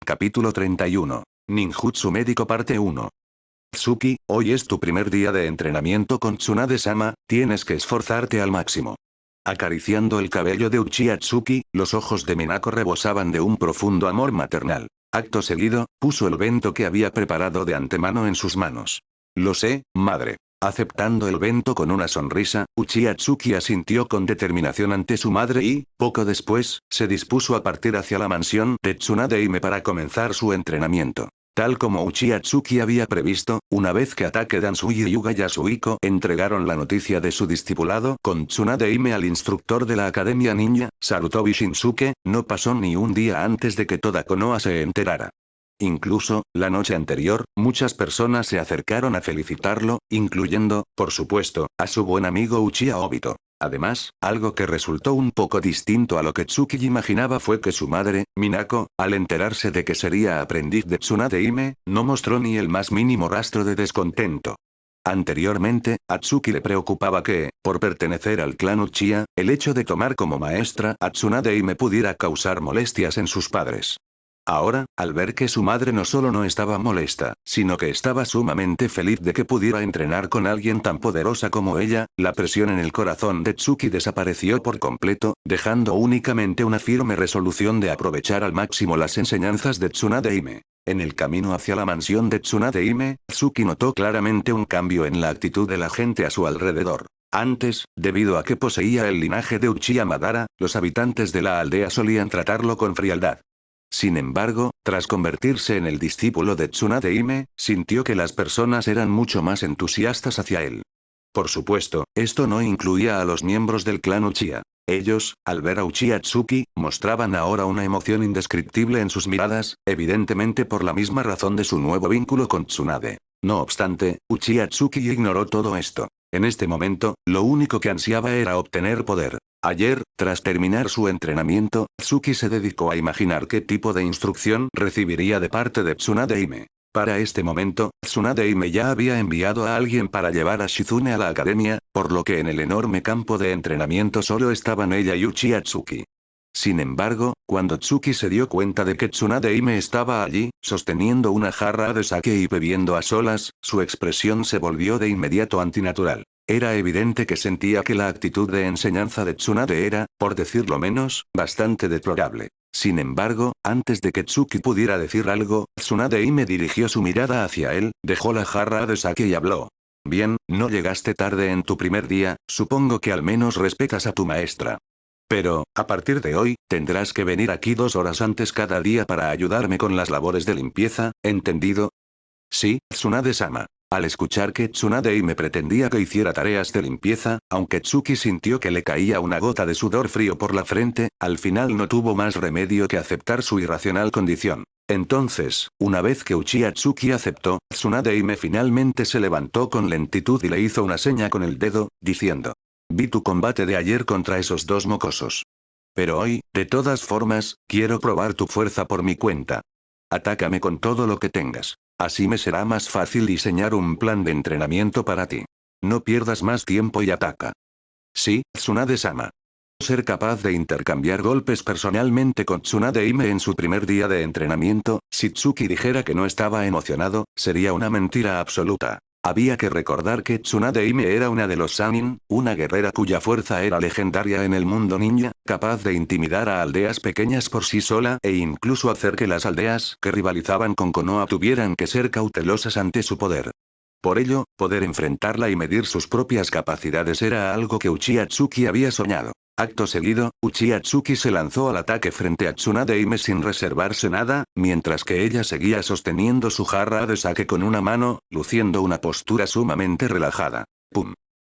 Capítulo 31. Ninjutsu médico parte 1. Tsuki, hoy es tu primer día de entrenamiento con Tsunade-sama, tienes que esforzarte al máximo. Acariciando el cabello de Uchiha Tsuki, los ojos de Minako rebosaban de un profundo amor maternal. Acto seguido, puso el bento que había preparado de antemano en sus manos. Lo sé, madre. Aceptando el bento con una sonrisa, Uchiha Tsuki asintió con determinación ante su madre y, poco después, se dispuso a partir hacia la mansión de Tsunade-hime para comenzar su entrenamiento. Tal como Uchiha Tsuki había previsto, una vez que Atake Dansui y Yuga Yasuhiko entregaron la noticia de su discipulado con Tsunade-hime al instructor de la Academia Ninja, Sarutobi Shinsuke, no pasó ni un día antes de que toda Konoha se enterara. Incluso, la noche anterior, muchas personas se acercaron a felicitarlo, incluyendo, por supuesto, a su buen amigo Uchiha Obito. Además, algo que resultó un poco distinto a lo que Tsuki imaginaba fue que su madre, Minako, al enterarse de que sería aprendiz de Tsunade-hime, no mostró ni el más mínimo rastro de descontento. Anteriormente, a Tsuki le preocupaba que, por pertenecer al clan Uchiha, el hecho de tomar como maestra a Tsunade-hime pudiera causar molestias en sus padres. Ahora, al ver que su madre no solo no estaba molesta, sino que estaba sumamente feliz de que pudiera entrenar con alguien tan poderosa como ella, la presión en el corazón de Tsuki desapareció por completo, dejando únicamente una firme resolución de aprovechar al máximo las enseñanzas de Tsunade-hime. En el camino hacia la mansión de Tsunade-hime, Tsuki notó claramente un cambio en la actitud de la gente a su alrededor. Antes, debido a que poseía el linaje de Uchiha Madara, los habitantes de la aldea solían tratarlo con frialdad. Sin embargo, tras convertirse en el discípulo de Tsunade-hime, sintió que las personas eran mucho más entusiastas hacia él. Por supuesto, esto no incluía a los miembros del clan Uchiha. Ellos, al ver a Uchiha Tsuki, mostraban ahora una emoción indescriptible en sus miradas, evidentemente por la misma razón de su nuevo vínculo con Tsunade. No obstante, Uchiha Tsuki ignoró todo esto. En este momento, lo único que ansiaba era obtener poder. Ayer, tras terminar su entrenamiento, Tsuki se dedicó a imaginar qué tipo de instrucción recibiría de parte de Tsunade-hime. Para este momento, Tsunade-hime ya había enviado a alguien para llevar a Shizune a la academia, por lo que en el enorme campo de entrenamiento solo estaban ella y Uchiha Tsuki. Sin embargo, cuando Tsuki se dio cuenta de que Tsunade-hime estaba allí, sosteniendo una jarra de sake y bebiendo a solas, su expresión se volvió de inmediato antinatural. Era evidente que sentía que la actitud de enseñanza de Tsunade era, por decirlo menos, bastante deplorable. Sin embargo, antes de que Tsuki pudiera decir algo, Tsunade-hime dirigió su mirada hacia él, dejó la jarra de sake y habló. Bien, no llegaste tarde en tu primer día, supongo que al menos respetas a tu maestra. Pero, a partir de hoy, tendrás que venir aquí 2 horas antes cada día para ayudarme con las labores de limpieza, ¿entendido? Sí, Tsunade-sama. Al escuchar que Tsunade-hime pretendía que hiciera tareas de limpieza, aunque Tsuki sintió que le caía una gota de sudor frío por la frente, al final no tuvo más remedio que aceptar su irracional condición. Entonces, una vez que Uchiha Tsuki aceptó, Tsunade-hime finalmente se levantó con lentitud y le hizo una seña con el dedo, diciendo: Vi tu combate de ayer contra esos 2 mocosos. Pero hoy, de todas formas, quiero probar tu fuerza por mi cuenta. Atácame con todo lo que tengas. Así me será más fácil diseñar un plan de entrenamiento para ti. No pierdas más tiempo y ataca. Sí, Tsunade-sama. Ser capaz de intercambiar golpes personalmente con Tsunade-hime en su primer día de entrenamiento, si Tsuki dijera que no estaba emocionado, sería una mentira absoluta. Había que recordar que Tsunade-hime era una de los Sannin, una guerrera cuya fuerza era legendaria en el mundo ninja, capaz de intimidar a aldeas pequeñas por sí sola e incluso hacer que las aldeas que rivalizaban con Konoha tuvieran que ser cautelosas ante su poder. Por ello, poder enfrentarla y medir sus propias capacidades era algo que Uchiha Tsuki había soñado. Acto seguido, Uchiha Tsuki se lanzó al ataque frente a Tsunade-hime sin reservarse nada, mientras que ella seguía sosteniendo su jarra de sake con una mano, luciendo una postura sumamente relajada. ¡Pum!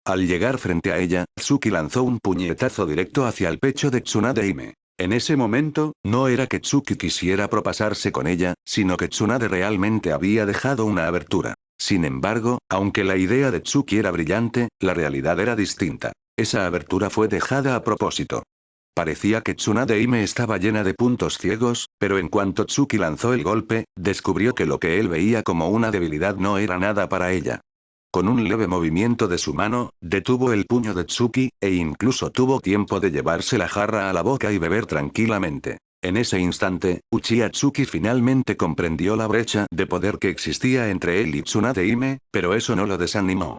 Al llegar frente a ella, Tsuki lanzó un puñetazo directo hacia el pecho de Tsunade-hime. En ese momento, no era que Tsuki quisiera propasarse con ella, sino que Tsunade realmente había dejado una abertura. Sin embargo, aunque la idea de Tsuki era brillante, la realidad era distinta. Esa abertura fue dejada a propósito. Parecía que Tsunade-hime estaba llena de puntos ciegos, pero en cuanto Tsuki lanzó el golpe, descubrió que lo que él veía como una debilidad no era nada para ella. Con un leve movimiento de su mano, detuvo el puño de Tsuki, e incluso tuvo tiempo de llevarse la jarra a la boca y beber tranquilamente. En ese instante, Uchiha Tsuki finalmente comprendió la brecha de poder que existía entre él y Tsunade Hime, pero eso no lo desanimó.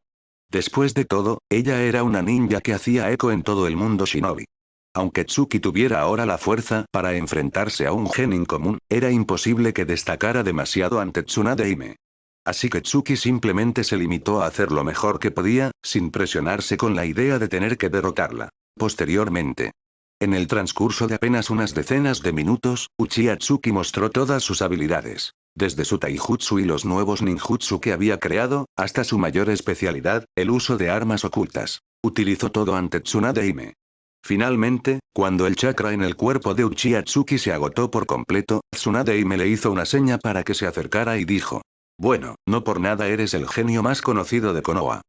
Después de todo, ella era una ninja que hacía eco en todo el mundo shinobi. Aunque Tsuki tuviera ahora la fuerza para enfrentarse a un genin común, era imposible que destacara demasiado ante Tsunade Hime. Así que Tsuki simplemente se limitó a hacer lo mejor que podía, sin presionarse con la idea de tener que derrotarla. Posteriormente, en el transcurso de apenas unas decenas de minutos, Uchiha Tsuki mostró todas sus habilidades. Desde su taijutsu y los nuevos ninjutsu que había creado, hasta su mayor especialidad, el uso de armas ocultas. Utilizó todo ante Tsunade Hime. Finalmente, cuando el chakra en el cuerpo de Uchiha Tsuki se agotó por completo, Tsunade Hime le hizo una seña para que se acercara y dijo: bueno, no por nada eres el genio más conocido de Konoha.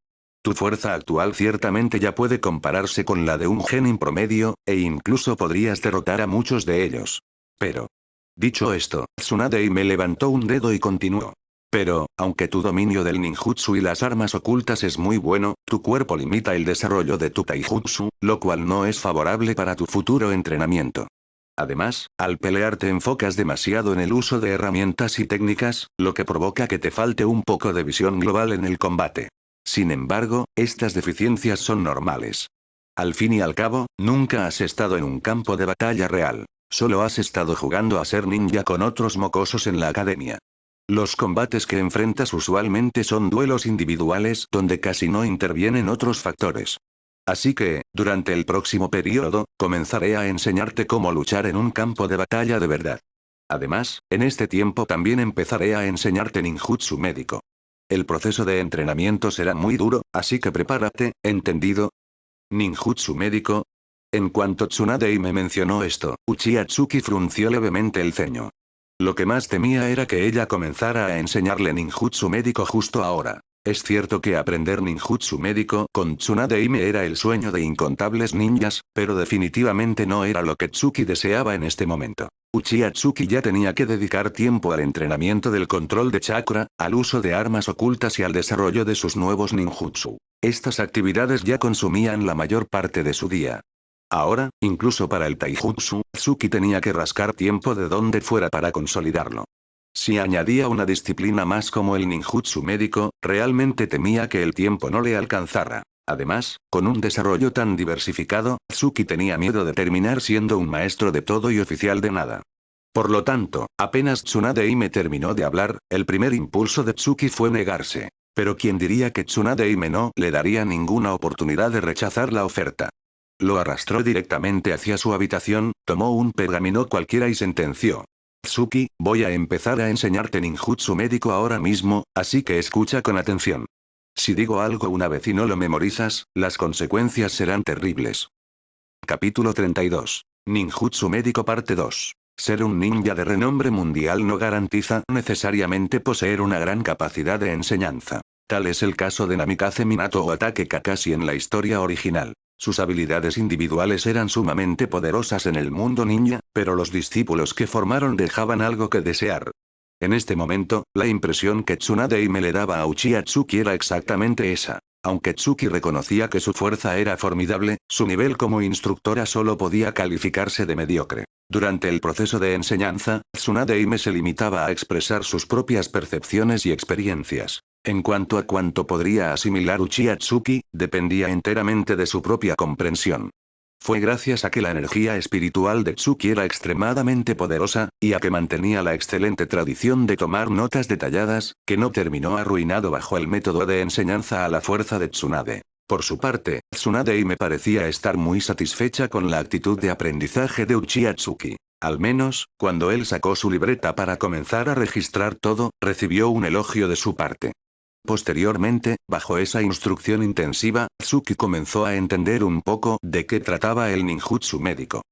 Tu fuerza actual ciertamente ya puede compararse con la de un genin promedio, e incluso podrías derrotar a muchos de ellos. Pero. Dicho esto, Tsunade Hime levantó un dedo y continuó. Pero, aunque tu dominio del ninjutsu y las armas ocultas es muy bueno, tu cuerpo limita el desarrollo de tu taijutsu, lo cual no es favorable para tu futuro entrenamiento. Además, al pelear te enfocas demasiado en el uso de herramientas y técnicas, lo que provoca que te falte un poco de visión global en el combate. Sin embargo, estas deficiencias son normales. Al fin y al cabo, nunca has estado en un campo de batalla real. Solo has estado jugando a ser ninja con otros mocosos en la academia. Los combates que enfrentas usualmente son duelos individuales donde casi no intervienen otros factores. Así que, durante el próximo periodo, comenzaré a enseñarte cómo luchar en un campo de batalla de verdad. Además, en este tiempo también empezaré a enseñarte ninjutsu médico. El proceso de entrenamiento será muy duro, así que prepárate, ¿entendido? Ninjutsu médico. En cuanto Tsunade Hime mencionó esto, Uchiha Tsuki frunció levemente el ceño. Lo que más temía era que ella comenzara a enseñarle ninjutsu médico justo ahora. Es cierto que aprender ninjutsu médico con Tsunade Hime era el sueño de incontables ninjas, pero definitivamente no era lo que Tsuki deseaba en este momento. Uchiha Tsuki ya tenía que dedicar tiempo al entrenamiento del control de chakra, al uso de armas ocultas y al desarrollo de sus nuevos ninjutsu. Estas actividades ya consumían la mayor parte de su día. Ahora, incluso para el taijutsu, Tsuki tenía que rascar tiempo de donde fuera para consolidarlo. Si añadía una disciplina más como el ninjutsu médico, realmente temía que el tiempo no le alcanzara. Además, con un desarrollo tan diversificado, Tsuki tenía miedo de terminar siendo un maestro de todo y oficial de nada. Por lo tanto, apenas Tsunade Hime terminó de hablar, el primer impulso de Tsuki fue negarse. Pero ¿quién diría que Tsunade Hime no le daría ninguna oportunidad de rechazar la oferta? Lo arrastró directamente hacia su habitación, tomó un pergamino cualquiera y sentenció: Tsuki, voy a empezar a enseñarte ninjutsu médico ahora mismo, así que escucha con atención. Si digo algo una vez y no lo memorizas, las consecuencias serán terribles. Capítulo 32. Ninjutsu médico parte 2. Ser un ninja de renombre mundial no garantiza necesariamente poseer una gran capacidad de enseñanza. Tal es el caso de Namikaze Minato o Ataque Kakashi en la historia original. Sus habilidades individuales eran sumamente poderosas en el mundo ninja, pero los discípulos que formaron dejaban algo que desear. En este momento, la impresión que Tsunade Hime le daba a Uchiha Tsuki era exactamente esa. Aunque Tsuki reconocía que su fuerza era formidable, su nivel como instructora solo podía calificarse de mediocre. Durante el proceso de enseñanza, Tsunade Hime se limitaba a expresar sus propias percepciones y experiencias. En cuanto a cuánto podría asimilar Uchiha Tsuki, dependía enteramente de su propia comprensión. Fue gracias a que la energía espiritual de Tsuki era extremadamente poderosa, y a que mantenía la excelente tradición de tomar notas detalladas, que no terminó arruinado bajo el método de enseñanza a la fuerza de Tsunade. Por su parte, Tsunade Hime parecía estar muy satisfecha con la actitud de aprendizaje de Uchiha Tsuki. Al menos, cuando él sacó su libreta para comenzar a registrar todo, recibió un elogio de su parte. Posteriormente, bajo esa instrucción intensiva, Tsuki comenzó a entender un poco de qué trataba el ninjutsu médico.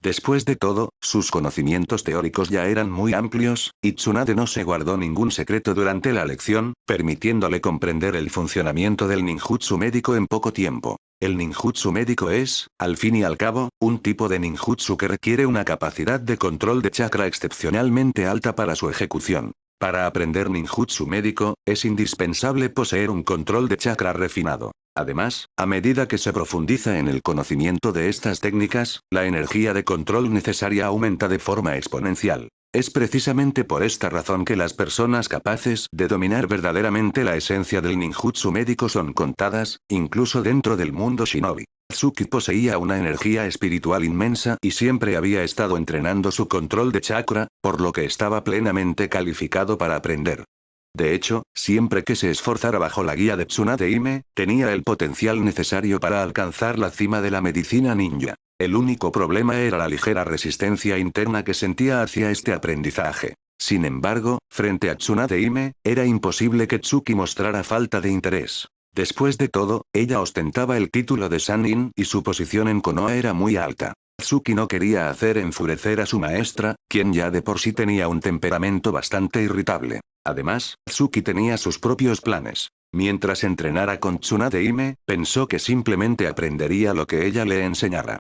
Después de todo, sus conocimientos teóricos ya eran muy amplios, y Tsunade no se guardó ningún secreto durante la lección, permitiéndole comprender el funcionamiento del ninjutsu médico en poco tiempo. El ninjutsu médico es, al fin y al cabo, un tipo de ninjutsu que requiere una capacidad de control de chakra excepcionalmente alta para su ejecución. Para aprender ninjutsu médico, es indispensable poseer un control de chakra refinado. Además, a medida que se profundiza en el conocimiento de estas técnicas, la energía de control necesaria aumenta de forma exponencial. Es precisamente por esta razón que las personas capaces de dominar verdaderamente la esencia del ninjutsu médico son contadas, incluso dentro del mundo shinobi. Tsuki poseía una energía espiritual inmensa y siempre había estado entrenando su control de chakra, por lo que estaba plenamente calificado para aprender. De hecho, siempre que se esforzara bajo la guía de Tsunade Ime, tenía el potencial necesario para alcanzar la cima de la medicina ninja. El único problema era la ligera resistencia interna que sentía hacia este aprendizaje. Sin embargo, frente a Tsunade Ime, era imposible que Tsuki mostrara falta de interés. Después de todo, ella ostentaba el título de Sannin y su posición en Konoha era muy alta. Tsuki no quería hacer enfurecer a su maestra, quien ya de por sí tenía un temperamento bastante irritable. Además, Tsuki tenía sus propios planes. Mientras entrenara con Tsunade Ime, pensó que simplemente aprendería lo que ella le enseñara.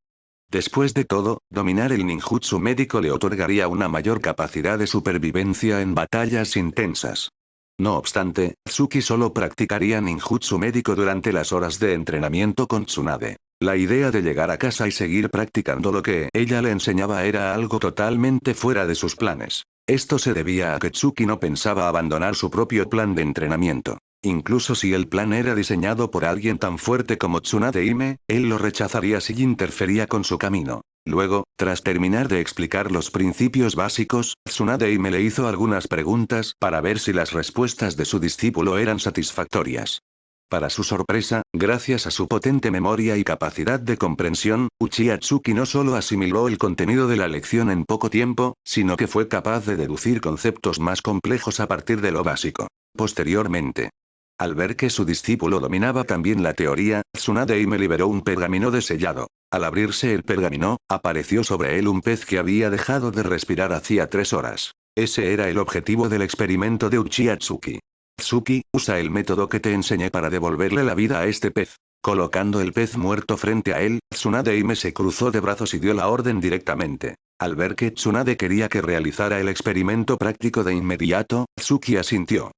Después de todo, dominar el ninjutsu médico le otorgaría una mayor capacidad de supervivencia en batallas intensas. No obstante, Tsuki solo practicaría ninjutsu médico durante las horas de entrenamiento con Tsunade. La idea de llegar a casa y seguir practicando lo que ella le enseñaba era algo totalmente fuera de sus planes. Esto se debía a que Tsuki no pensaba abandonar su propio plan de entrenamiento. Incluso si el plan era diseñado por alguien tan fuerte como Tsunade Ime, él lo rechazaría si interfería con su camino. Luego, tras terminar de explicar los principios básicos, Tsunade Ime le hizo algunas preguntas para ver si las respuestas de su discípulo eran satisfactorias. Para su sorpresa, gracias a su potente memoria y capacidad de comprensión, Uchiha Tsuki no solo asimiló el contenido de la lección en poco tiempo, sino que fue capaz de deducir conceptos más complejos a partir de lo básico. Posteriormente, al ver que su discípulo dominaba también la teoría, Tsunade Ime liberó un pergamino desellado. Al abrirse el pergamino, apareció sobre él un pez que había dejado de respirar hacía 3 horas. Ese era el objetivo del experimento de Uchiha Tsuki. Tsuki, usa el método que te enseñé para devolverle la vida a este pez. Colocando el pez muerto frente a él, Tsunade Ime se cruzó de brazos y dio la orden directamente. Al ver que Tsunade quería que realizara el experimento práctico de inmediato, Tsuki asintió.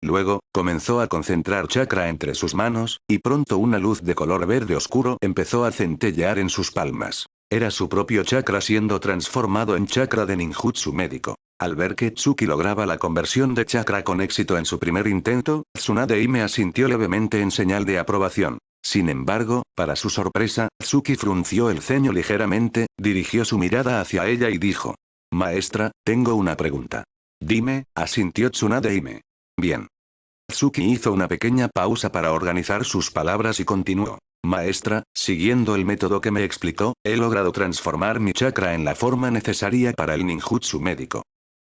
Luego, comenzó a concentrar chakra entre sus manos, y pronto una luz de color verde oscuro empezó a centellear en sus palmas. Era su propio chakra siendo transformado en chakra de ninjutsu médico. Al ver que Tsuki lograba la conversión de chakra con éxito en su primer intento, Tsunade Ime asintió levemente en señal de aprobación. Sin embargo, para su sorpresa, Tsuki frunció el ceño ligeramente, dirigió su mirada hacia ella y dijo: «Maestra, tengo una pregunta». «Dime», asintió Tsunade Ime. «Bien». Tsuki hizo una pequeña pausa para organizar sus palabras y continuó. Maestra, siguiendo el método que me explicó, he logrado transformar mi chakra en la forma necesaria para el ninjutsu médico.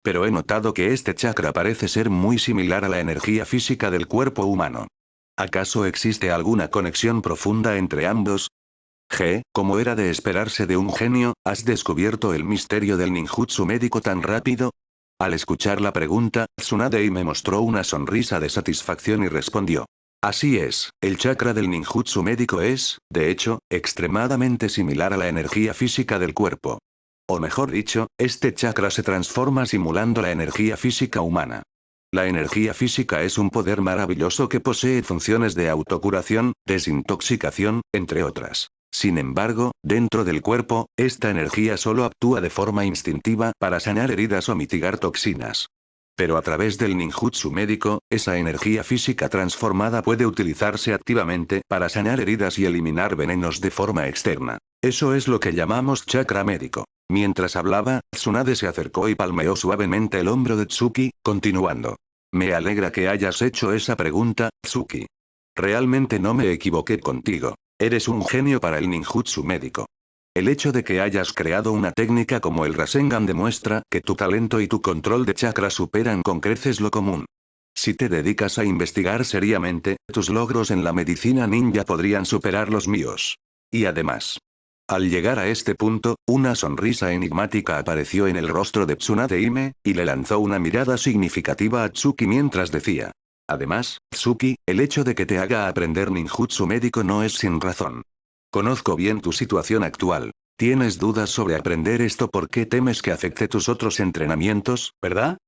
Pero he notado que este chakra parece ser muy similar a la energía física del cuerpo humano. ¿Acaso existe alguna conexión profunda entre ambos? Como era de esperarse de un genio, ¿has descubierto el misterio del ninjutsu médico tan rápido? Al escuchar la pregunta, Tsunade me mostró una sonrisa de satisfacción y respondió. Así es, el chakra del ninjutsu médico es, de hecho, extremadamente similar a la energía física del cuerpo. O mejor dicho, este chakra se transforma simulando la energía física humana. La energía física es un poder maravilloso que posee funciones de autocuración, desintoxicación, entre otras. Sin embargo, dentro del cuerpo, esta energía solo actúa de forma instintiva para sanar heridas o mitigar toxinas. Pero a través del ninjutsu médico, esa energía física transformada puede utilizarse activamente para sanar heridas y eliminar venenos de forma externa. Eso es lo que llamamos chakra médico. Mientras hablaba, Tsunade se acercó y palmeó suavemente el hombro de Tsuki, continuando. Me alegra que hayas hecho esa pregunta, Tsuki. Realmente no me equivoqué contigo. Eres un genio para el ninjutsu médico. El hecho de que hayas creado una técnica como el Rasengan demuestra que tu talento y tu control de chakra superan con creces lo común. Si te dedicas a investigar seriamente, tus logros en la medicina ninja podrían superar los míos. Y además. Al llegar a este punto, una sonrisa enigmática apareció en el rostro de Tsunade Ime, y le lanzó una mirada significativa a Tsuki mientras decía. Además, Tsuki, el hecho de que te haga aprender ninjutsu médico no es sin razón. Conozco bien tu situación actual. Tienes dudas sobre aprender esto porque temes que afecte tus otros entrenamientos, ¿verdad?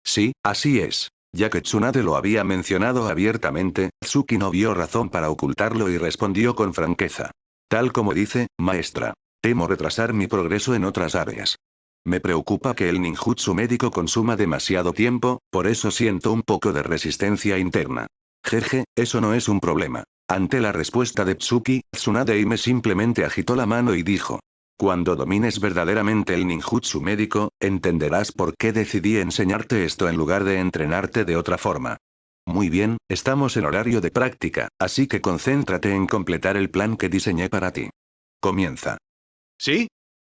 Sí, así es. Ya que Tsunade lo había mencionado abiertamente, Tsuki no vio razón para ocultarlo y respondió con franqueza. Tal como dice, maestra. Temo retrasar mi progreso en otras áreas. Me preocupa que el ninjutsu médico consuma demasiado tiempo, por eso siento un poco de resistencia interna. Jeje, eso no es un problema. Ante la respuesta de Tsuki, Tsunade Hime simplemente agitó la mano y dijo. Cuando domines verdaderamente el ninjutsu médico, entenderás por qué decidí enseñarte esto en lugar de entrenarte de otra forma. Muy bien, estamos en horario de práctica, así que concéntrate en completar el plan que diseñé para ti. Comienza. ¿Sí?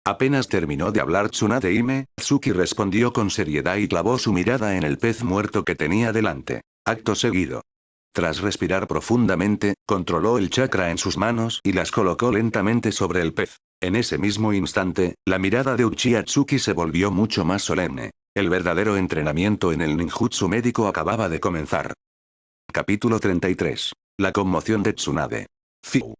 Apenas terminó de hablar Tsunade Hime, Tsuki respondió con seriedad y clavó su mirada en el pez muerto que tenía delante. Acto seguido. Tras respirar profundamente, controló el chakra en sus manos y las colocó lentamente sobre el pez. En ese mismo instante, la mirada de Uchiha Tsuki se volvió mucho más solemne. El verdadero entrenamiento en el ninjutsu médico acababa de comenzar. Capítulo 33. La conmoción de Tsunade. Fiu.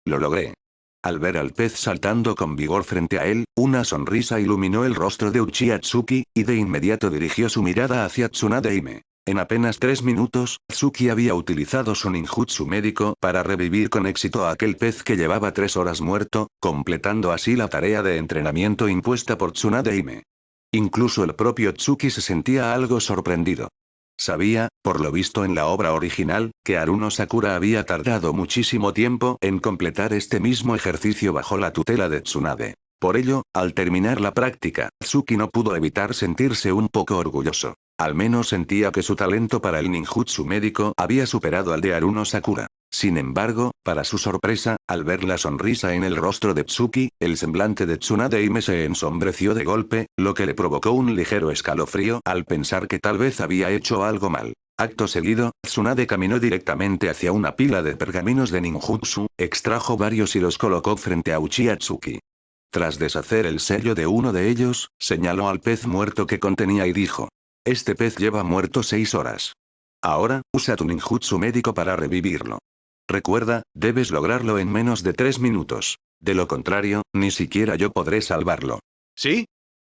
Lo logré. Al ver al pez saltando con vigor frente a él, una sonrisa iluminó el rostro de Uchiha Tsuki, y de inmediato dirigió su mirada hacia Tsunade Hime. En apenas 3 minutos, Tsuki había utilizado su ninjutsu médico para revivir con éxito a aquel pez que llevaba 3 horas muerto, completando así la tarea de entrenamiento impuesta por Tsunade Hime. Incluso el propio Tsuki se sentía algo sorprendido. Sabía, por lo visto en la obra original, que Haruno Sakura había tardado muchísimo tiempo en completar este mismo ejercicio bajo la tutela de Tsunade. Por ello, al terminar la práctica, Tsuki no pudo evitar sentirse un poco orgulloso. Al menos sentía que su talento para el ninjutsu médico había superado al de Haruno Sakura. Sin embargo, para su sorpresa, al ver la sonrisa en el rostro de Tsuki, el semblante de Tsunade Hime se ensombreció de golpe, lo que le provocó un ligero escalofrío al pensar que tal vez había hecho algo mal. Acto seguido, Tsunade caminó directamente hacia una pila de pergaminos de ninjutsu, extrajo varios y los colocó frente a Uchiha Tsuki. Tras deshacer el sello de uno de ellos, señaló al pez muerto que contenía y dijo. Este pez lleva muerto 6 horas. Ahora, usa tu ninjutsu médico para revivirlo. Recuerda, debes lograrlo en menos de 3 minutos. De lo contrario, ni siquiera yo podré salvarlo. ¿Sí?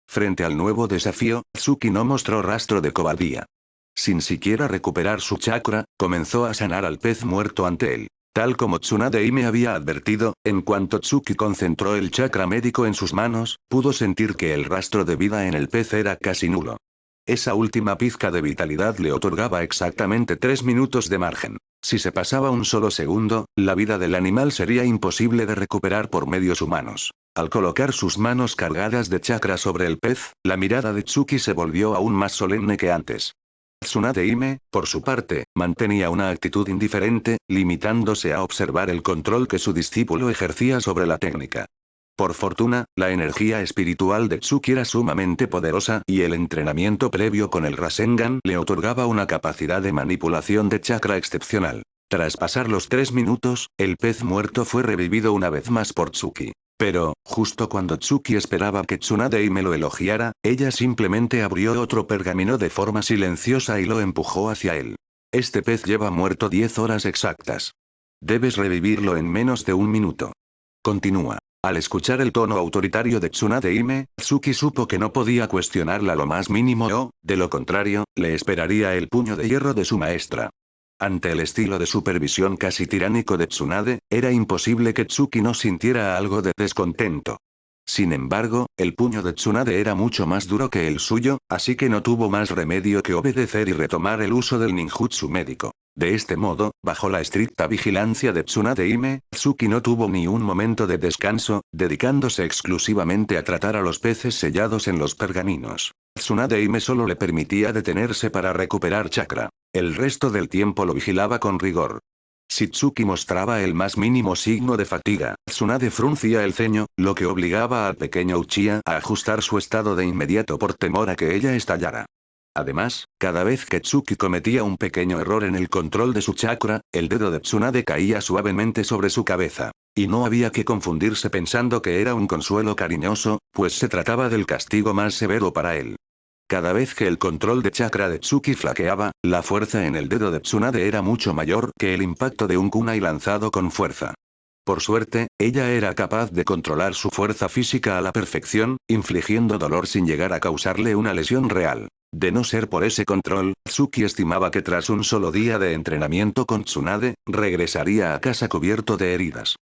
Frente al nuevo desafío, Tsuki no mostró rastro de cobardía. Sin siquiera recuperar su chakra, comenzó a sanar al pez muerto ante él. Tal como Tsunade Hime había advertido, en cuanto Tsuki concentró el chakra médico en sus manos, pudo sentir que el rastro de vida en el pez era casi nulo. Esa última pizca de vitalidad le otorgaba exactamente 3 minutos de margen. Si se pasaba un solo segundo, la vida del animal sería imposible de recuperar por medios humanos. Al colocar sus manos cargadas de chakra sobre el pez, la mirada de Tsuki se volvió aún más solemne que antes. Tsunade Hime, por su parte, mantenía una actitud indiferente, limitándose a observar el control que su discípulo ejercía sobre la técnica. Por fortuna, la energía espiritual de Tsuki era sumamente poderosa y el entrenamiento previo con el Rasengan le otorgaba una capacidad de manipulación de chakra excepcional. Tras pasar los 3 minutos, el pez muerto fue revivido una vez más por Tsuki. Pero, justo cuando Tsuki esperaba que Tsunade Hime lo elogiara, ella simplemente abrió otro pergamino de forma silenciosa y lo empujó hacia él. Este pez lleva muerto 10 horas exactas. Debes revivirlo en menos de 1 minuto. Continúa. Al escuchar el tono autoritario de Tsunade Hime, Tsuki supo que no podía cuestionarla lo más mínimo o, de lo contrario, le esperaría el puño de hierro de su maestra. Ante el estilo de supervisión casi tiránico de Tsunade, era imposible que Tsuki no sintiera algo de descontento. Sin embargo, el puño de Tsunade era mucho más duro que el suyo, así que no tuvo más remedio que obedecer y retomar el uso del ninjutsu médico. De este modo, bajo la estricta vigilancia de Tsunade Hime, Tsuki no tuvo ni un momento de descanso, dedicándose exclusivamente a tratar a los peces sellados en los pergaminos. Tsunade Hime solo le permitía detenerse para recuperar chakra. El resto del tiempo lo vigilaba con rigor. Si Tsuki mostraba el más mínimo signo de fatiga, Tsunade fruncía el ceño, lo que obligaba al pequeño Uchiha a ajustar su estado de inmediato por temor a que ella estallara. Además, cada vez que Tsuki cometía un pequeño error en el control de su chakra, el dedo de Tsunade caía suavemente sobre su cabeza. Y no había que confundirse pensando que era un consuelo cariñoso, pues se trataba del castigo más severo para él. Cada vez que el control de chakra de Tsuki flaqueaba, la fuerza en el dedo de Tsunade era mucho mayor que el impacto de un kunai lanzado con fuerza. Por suerte, ella era capaz de controlar su fuerza física a la perfección, infligiendo dolor sin llegar a causarle una lesión real. De no ser por ese control, Tsuki estimaba que tras un solo día de entrenamiento con Tsunade, regresaría a casa cubierto de heridas.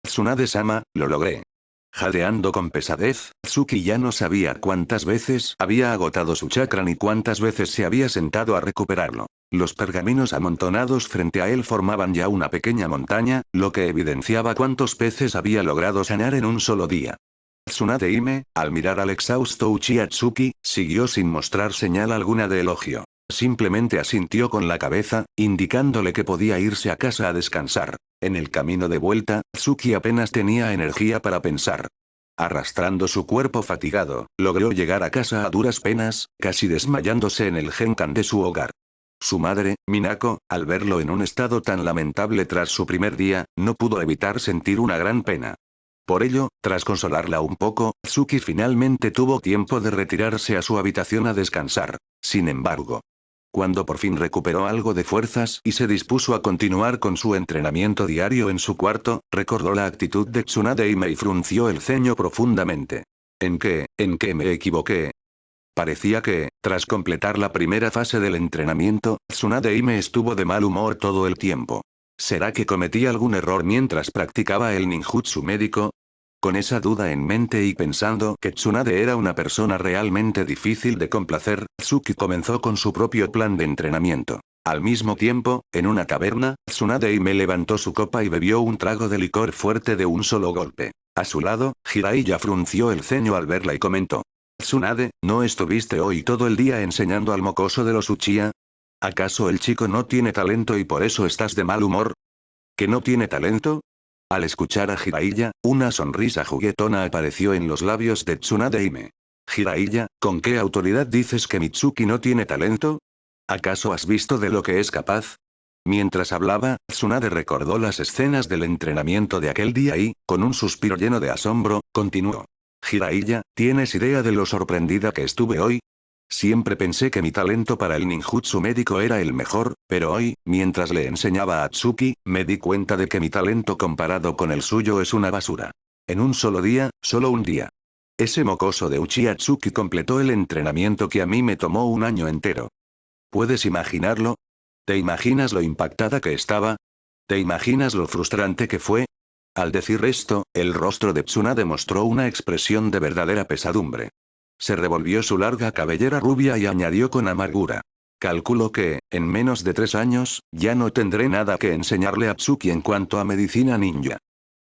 Tsunade-sama, lo logré. Jadeando con pesadez, Tsuki ya no sabía cuántas veces había agotado su chakra ni cuántas veces se había sentado a recuperarlo. Los pergaminos amontonados frente a él formaban ya una pequeña montaña, lo que evidenciaba cuántos peces había logrado sanar en un solo día. Tsunade Hime, al mirar al exhausto Uchiha Tsuki, siguió sin mostrar señal alguna de elogio. Simplemente asintió con la cabeza, indicándole que podía irse a casa a descansar. En el camino de vuelta, Tsuki apenas tenía energía para pensar. Arrastrando su cuerpo fatigado, logró llegar a casa a duras penas, casi desmayándose en el genkan de su hogar. Su madre, Minako, al verlo en un estado tan lamentable tras su primer día, no pudo evitar sentir una gran pena. Por ello, tras consolarla un poco, Tsuki finalmente tuvo tiempo de retirarse a su habitación a descansar. Sin embargo, cuando por fin recuperó algo de fuerzas y se dispuso a continuar con su entrenamiento diario en su cuarto, recordó la actitud de Tsunade Hime y frunció el ceño profundamente. ¿En qué me equivoqué? Parecía que, tras completar la primera fase del entrenamiento, Tsunade Hime estuvo de mal humor todo el tiempo. ¿Será que cometí algún error mientras practicaba el ninjutsu médico? Con esa duda en mente y pensando que Tsunade era una persona realmente difícil de complacer, Tsuki comenzó con su propio plan de entrenamiento. Al mismo tiempo, en una taberna, Tsunade Hime levantó su copa y bebió un trago de licor fuerte de un solo golpe. A su lado, Jiraiya frunció el ceño al verla y comentó: Tsunade, ¿no estuviste hoy todo el día enseñando al mocoso de los Uchiha? ¿Acaso el chico no tiene talento y por eso estás de mal humor? ¿Que no tiene talento? Al escuchar a Jiraiya, una sonrisa juguetona apareció en los labios de Tsunade Hime. Jiraiya, ¿con qué autoridad dices que Mitsuki no tiene talento? ¿Acaso has visto de lo que es capaz? Mientras hablaba, Tsunade recordó las escenas del entrenamiento de aquel día y, con un suspiro lleno de asombro, continuó. Jiraiya, ¿tienes idea de lo sorprendida que estuve hoy? Siempre pensé que mi talento para el ninjutsu médico era el mejor, pero hoy, mientras le enseñaba a Tsuki, me di cuenta de que mi talento comparado con el suyo es una basura. En un solo día, solo un día. Ese mocoso de Uchiha Tsuki completó el entrenamiento que a mí me tomó un año entero. ¿Puedes imaginarlo? ¿Te imaginas lo impactada que estaba? ¿Te imaginas lo frustrante que fue? Al decir esto, el rostro de Tsunade mostró una expresión de verdadera pesadumbre. Se revolvió su larga cabellera rubia y añadió con amargura. Calculo que, en menos de 3 años, ya no tendré nada que enseñarle a Tsuki en cuanto a medicina ninja.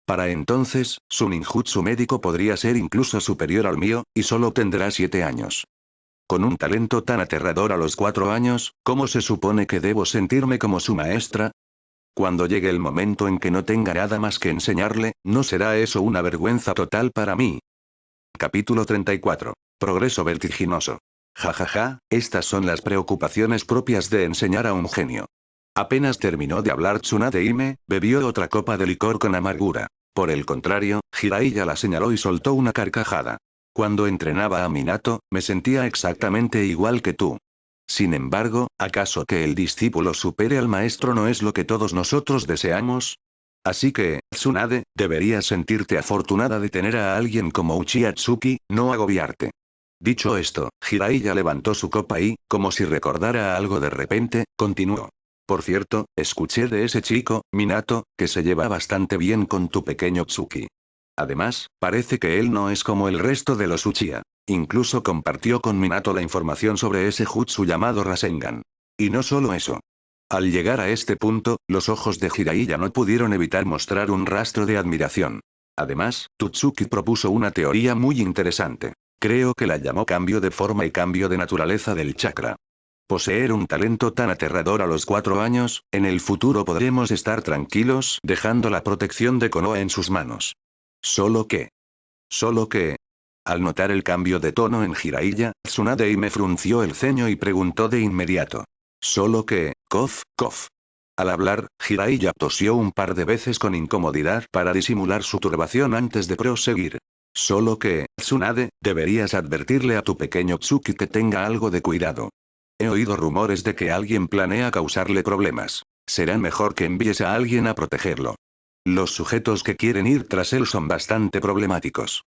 Para entonces, su ninjutsu médico podría ser incluso superior al mío, y solo tendrá 7 años. Con un talento tan aterrador a los 4 años, ¿cómo se supone que debo sentirme como su maestra? Cuando llegue el momento en que no tenga nada más que enseñarle, ¿no será eso una vergüenza total para mí? Capítulo 34. Progreso vertiginoso. Jajaja, estas son las preocupaciones propias de enseñar a un genio. Apenas terminó de hablar Tsunade Hime, bebió otra copa de licor con amargura. Por el contrario, Jiraiya la señaló y soltó una carcajada. Cuando entrenaba a Minato, me sentía exactamente igual que tú. Sin embargo, ¿acaso que el discípulo supere al maestro no es lo que todos nosotros deseamos? Así que, Tsunade, deberías sentirte afortunada de tener a alguien como Uchiha Tsuki, no agobiarte. Dicho esto, Jiraiya levantó su copa y, como si recordara algo de repente, continuó. Por cierto, escuché de ese chico, Minato, que se lleva bastante bien con tu pequeño Tsuki. Además, parece que él no es como el resto de los Uchiha. Incluso compartió con Minato la información sobre ese jutsu llamado Rasengan. Y no solo eso. Al llegar a este punto, los ojos de Jiraiya no pudieron evitar mostrar un rastro de admiración. Además, Tutsuki propuso una teoría muy interesante. Creo que la llamó cambio de forma y cambio de naturaleza del chakra. Poseer un talento tan aterrador a los 4 años, en el futuro podremos estar tranquilos dejando la protección de Konoha en sus manos. Solo que... Al notar el cambio de tono en Jiraiya, Tsunade Hime frunció el ceño y preguntó de inmediato. Solo que, cof, cof. Al hablar, Jiraiya tosió un par de veces con incomodidad para disimular su turbación antes de proseguir. Solo que, Tsunade, deberías advertirle a tu pequeño Tsuki que tenga algo de cuidado. He oído rumores de que alguien planea causarle problemas. Será mejor que envíes a alguien a protegerlo. Los sujetos que quieren ir tras él son bastante problemáticos.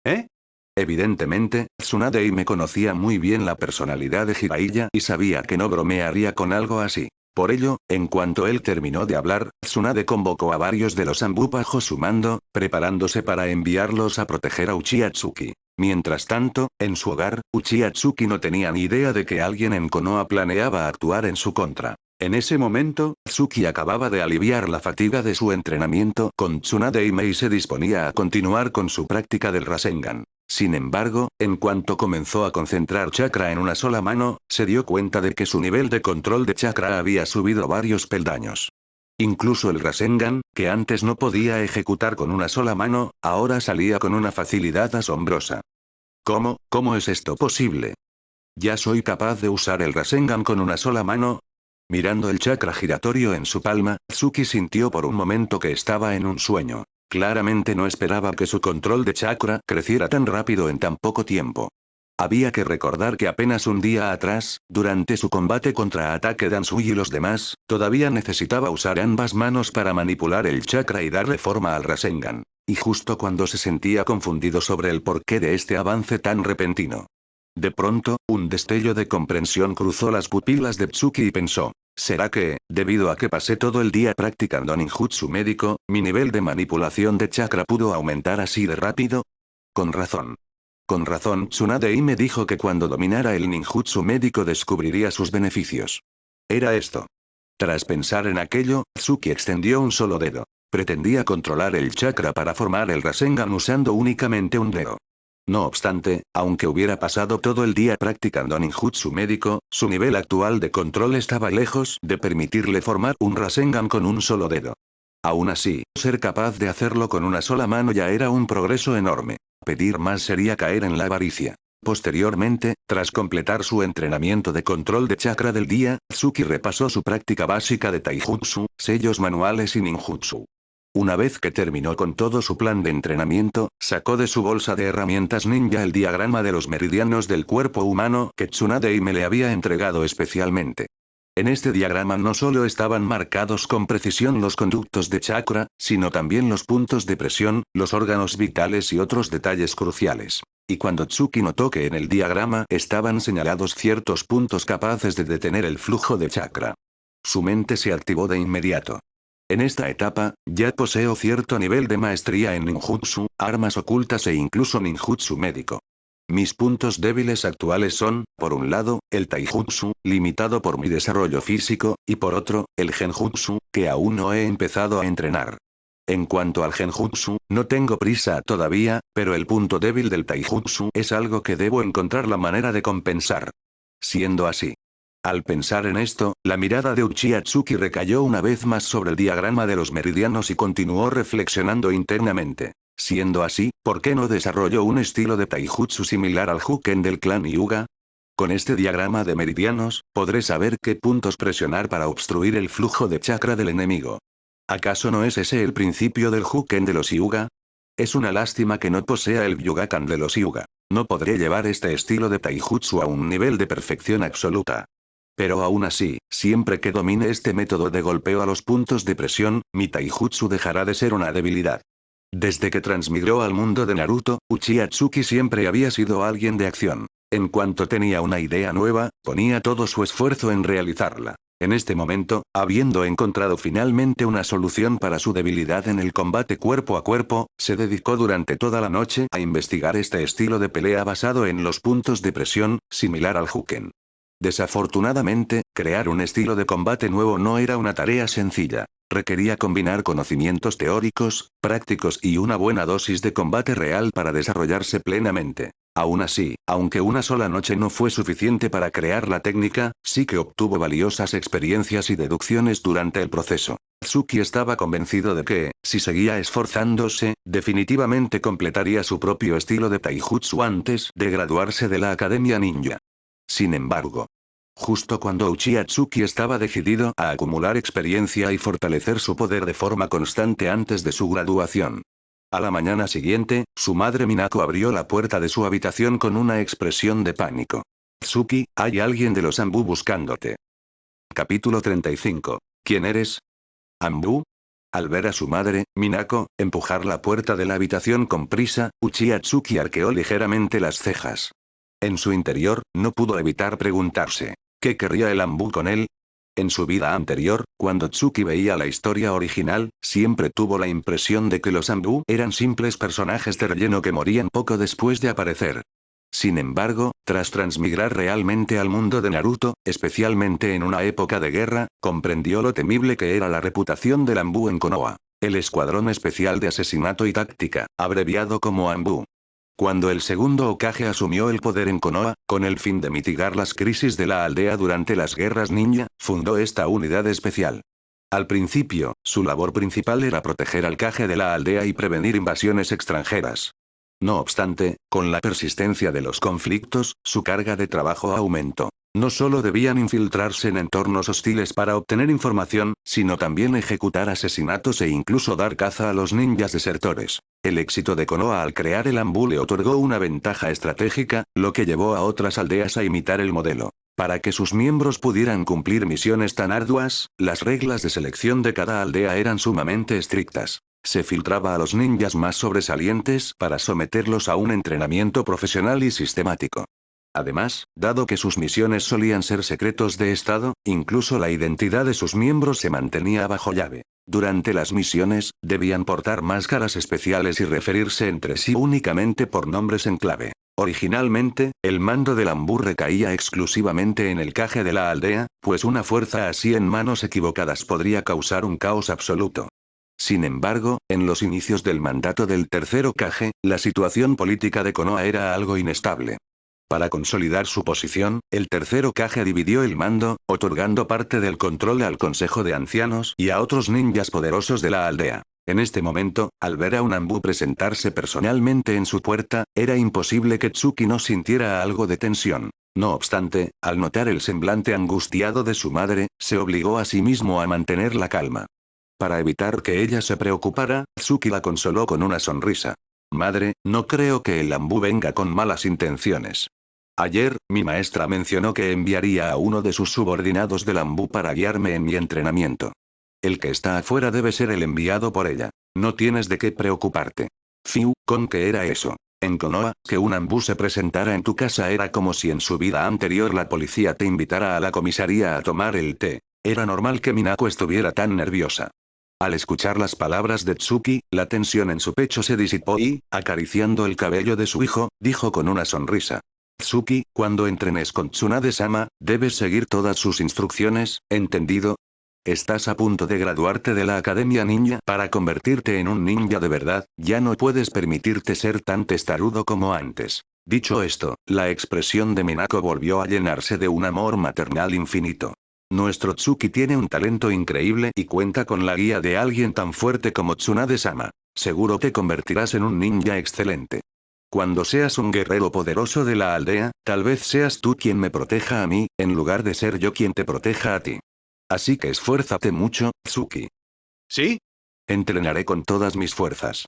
¿Eh? Evidentemente, Tsunade me conocía muy bien la personalidad de Jiraiya y sabía que no bromearía con algo así. Por ello, en cuanto él terminó de hablar, Tsunade convocó a varios de los Anbu bajo su mando, preparándose para enviarlos a proteger a Uchiha Tsuki. Mientras tanto, en su hogar, Uchiha Tsuki no tenía ni idea de que alguien en Konoha planeaba actuar en su contra. En ese momento, Tsuki acababa de aliviar la fatiga de su entrenamiento con Tsunade y se disponía a continuar con su práctica del Rasengan. Sin embargo, en cuanto comenzó a concentrar chakra en una sola mano, se dio cuenta de que su nivel de control de chakra había subido varios peldaños. Incluso el Rasengan, que antes no podía ejecutar con una sola mano, ahora salía con una facilidad asombrosa. ¿Cómo es esto posible? ¿Ya soy capaz de usar el Rasengan con una sola mano? Mirando el chakra giratorio en su palma, Tsuki sintió por un momento que estaba en un sueño. Claramente no esperaba que su control de chakra creciera tan rápido en tan poco tiempo. Había que recordar que apenas un día atrás, durante su combate contra Ataque Dansui y los demás, todavía necesitaba usar ambas manos para manipular el chakra y darle forma al Rasengan. Y justo cuando se sentía confundido sobre el porqué de este avance tan repentino. De pronto, un destello de comprensión cruzó las pupilas de Tsuki y pensó, ¿será que, debido a que pasé todo el día practicando ninjutsu médico, mi nivel de manipulación de chakra pudo aumentar así de rápido? Con razón. Con razón, Tsunade me dijo que cuando dominara el ninjutsu médico descubriría sus beneficios. Era esto. Tras pensar en aquello, Tsuki extendió un solo dedo. Pretendía controlar el chakra para formar el Rasengan usando únicamente un dedo. No obstante, aunque hubiera pasado todo el día practicando ninjutsu médico, su nivel actual de control estaba lejos de permitirle formar un Rasengan con un solo dedo. Aún así, ser capaz de hacerlo con una sola mano ya era un progreso enorme. Pedir más sería caer en la avaricia. Posteriormente, tras completar su entrenamiento de control de chakra del día, Tsuki repasó su práctica básica de taijutsu, sellos manuales y ninjutsu. Una vez que terminó con todo su plan de entrenamiento, sacó de su bolsa de herramientas ninja el diagrama de los meridianos del cuerpo humano que Tsunade me le había entregado especialmente. En este diagrama no solo estaban marcados con precisión los conductos de chakra, sino también los puntos de presión, los órganos vitales y otros detalles cruciales. Y cuando Tsuki notó que en el diagrama estaban señalados ciertos puntos capaces de detener el flujo de chakra, su mente se activó de inmediato. En esta etapa, ya poseo cierto nivel de maestría en ninjutsu, armas ocultas e incluso ninjutsu médico. Mis puntos débiles actuales son, por un lado, el taijutsu, limitado por mi desarrollo físico, y por otro, el genjutsu, que aún no he empezado a entrenar. En cuanto al genjutsu, no tengo prisa todavía, pero el punto débil del taijutsu es algo que debo encontrar la manera de compensar. Siendo así. Al pensar en esto, la mirada de Uchiha Tsuki recayó una vez más sobre el diagrama de los meridianos y continuó reflexionando internamente. Siendo así, ¿por qué no desarrolló un estilo de taijutsu similar al Huken del clan Hyuga? Con este diagrama de meridianos, podré saber qué puntos presionar para obstruir el flujo de chakra del enemigo. ¿Acaso no es ese el principio del Huken de los Hyuga? Es una lástima que no posea el Byugakan de los Hyuga. No podré llevar este estilo de taijutsu a un nivel de perfección absoluta. Pero aún así, siempre que domine este método de golpeo a los puntos de presión, mi taijutsu dejará de ser una debilidad. Desde que transmigró al mundo de Naruto, Uchiha Tsuki siempre había sido alguien de acción. En cuanto tenía una idea nueva, ponía todo su esfuerzo en realizarla. En este momento, habiendo encontrado finalmente una solución para su debilidad en el combate cuerpo a cuerpo, se dedicó durante toda la noche a investigar este estilo de pelea basado en los puntos de presión, similar al Huken. Desafortunadamente, crear un estilo de combate nuevo no era una tarea sencilla. Requería combinar conocimientos teóricos, prácticos y una buena dosis de combate real para desarrollarse plenamente. Aún así, aunque una sola noche no fue suficiente para crear la técnica, sí que obtuvo valiosas experiencias y deducciones durante el proceso. Tsuki estaba convencido de que, si seguía esforzándose, definitivamente completaría su propio estilo de taijutsu antes de graduarse de la Academia Ninja. Sin embargo, justo cuando Uchiha Tsuki estaba decidido a acumular experiencia y fortalecer su poder de forma constante antes de su graduación. A la mañana siguiente, su madre Minako abrió la puerta de su habitación con una expresión de pánico. Tsuki, hay alguien de los Anbu buscándote. Capítulo 35. ¿Quién eres? ¿Anbu? Al ver a su madre, Minako, empujar la puerta de la habitación con prisa, Uchiha Tsuki arqueó ligeramente las cejas. En su interior, no pudo evitar preguntarse, ¿qué querría el Anbu con él? En su vida anterior, cuando Tsuki veía la historia original, siempre tuvo la impresión de que los Anbu eran simples personajes de relleno que morían poco después de aparecer. Sin embargo, tras transmigrar realmente al mundo de Naruto, especialmente en una época de guerra, comprendió lo temible que era la reputación del Anbu en Konoha. El Escuadrón Especial de Asesinato y Táctica, abreviado como Anbu. Cuando el segundo Hokage asumió el poder en Konoha, con el fin de mitigar las crisis de la aldea durante las guerras ninja, fundó esta unidad especial. Al principio, su labor principal era proteger al Kage de la aldea y prevenir invasiones extranjeras. No obstante, con la persistencia de los conflictos, su carga de trabajo aumentó. No solo debían infiltrarse en entornos hostiles para obtener información, sino también ejecutar asesinatos e incluso dar caza a los ninjas desertores. El éxito de Konoha al crear el Anbu le otorgó una ventaja estratégica, lo que llevó a otras aldeas a imitar el modelo. Para que sus miembros pudieran cumplir misiones tan arduas, las reglas de selección de cada aldea eran sumamente estrictas. Se filtraba a los ninjas más sobresalientes para someterlos a un entrenamiento profesional y sistemático. Además, dado que sus misiones solían ser secretos de estado, incluso la identidad de sus miembros se mantenía bajo llave. Durante las misiones, debían portar máscaras especiales y referirse entre sí únicamente por nombres en clave. Originalmente, el mando del Anbu recaía exclusivamente en el Kage de la aldea, pues una fuerza así en manos equivocadas podría causar un caos absoluto. Sin embargo, en los inicios del mandato del tercer Hokage, la situación política de Konoha era algo inestable. Para consolidar su posición, el tercer Hokage dividió el mando, otorgando parte del control al Consejo de Ancianos y a otros ninjas poderosos de la aldea. En este momento, al ver a un Anbu presentarse personalmente en su puerta, era imposible que Tsuki no sintiera algo de tensión. No obstante, al notar el semblante angustiado de su madre, se obligó a sí mismo a mantener la calma. Para evitar que ella se preocupara, Tsuki la consoló con una sonrisa. Madre, no creo que el Anbu venga con malas intenciones. Ayer, mi maestra mencionó que enviaría a uno de sus subordinados del Anbu para guiarme en mi entrenamiento. El que está afuera debe ser el enviado por ella. No tienes de qué preocuparte. Fiu, ¿con qué era eso? En Konoha, que un Anbu se presentara en tu casa era como si en su vida anterior la policía te invitara a la comisaría a tomar el té. Era normal que Minako estuviera tan nerviosa. Al escuchar las palabras de Tsuki, la tensión en su pecho se disipó y, acariciando el cabello de su hijo, dijo con una sonrisa. Tsuki, cuando entrenes con Tsunade-sama, debes seguir todas sus instrucciones, ¿entendido? Estás a punto de graduarte de la Academia Ninja para convertirte en un ninja de verdad, ya no puedes permitirte ser tan testarudo como antes. Dicho esto, la expresión de Minako volvió a llenarse de un amor maternal infinito. Nuestro Tsuki tiene un talento increíble y cuenta con la guía de alguien tan fuerte como Tsunade-sama. Seguro te convertirás en un ninja excelente. Cuando seas un guerrero poderoso de la aldea, tal vez seas tú quien me proteja a mí, en lugar de ser yo quien te proteja a ti. Así que esfuérzate mucho, Tsuki. ¿Sí? Entrenaré con todas mis fuerzas.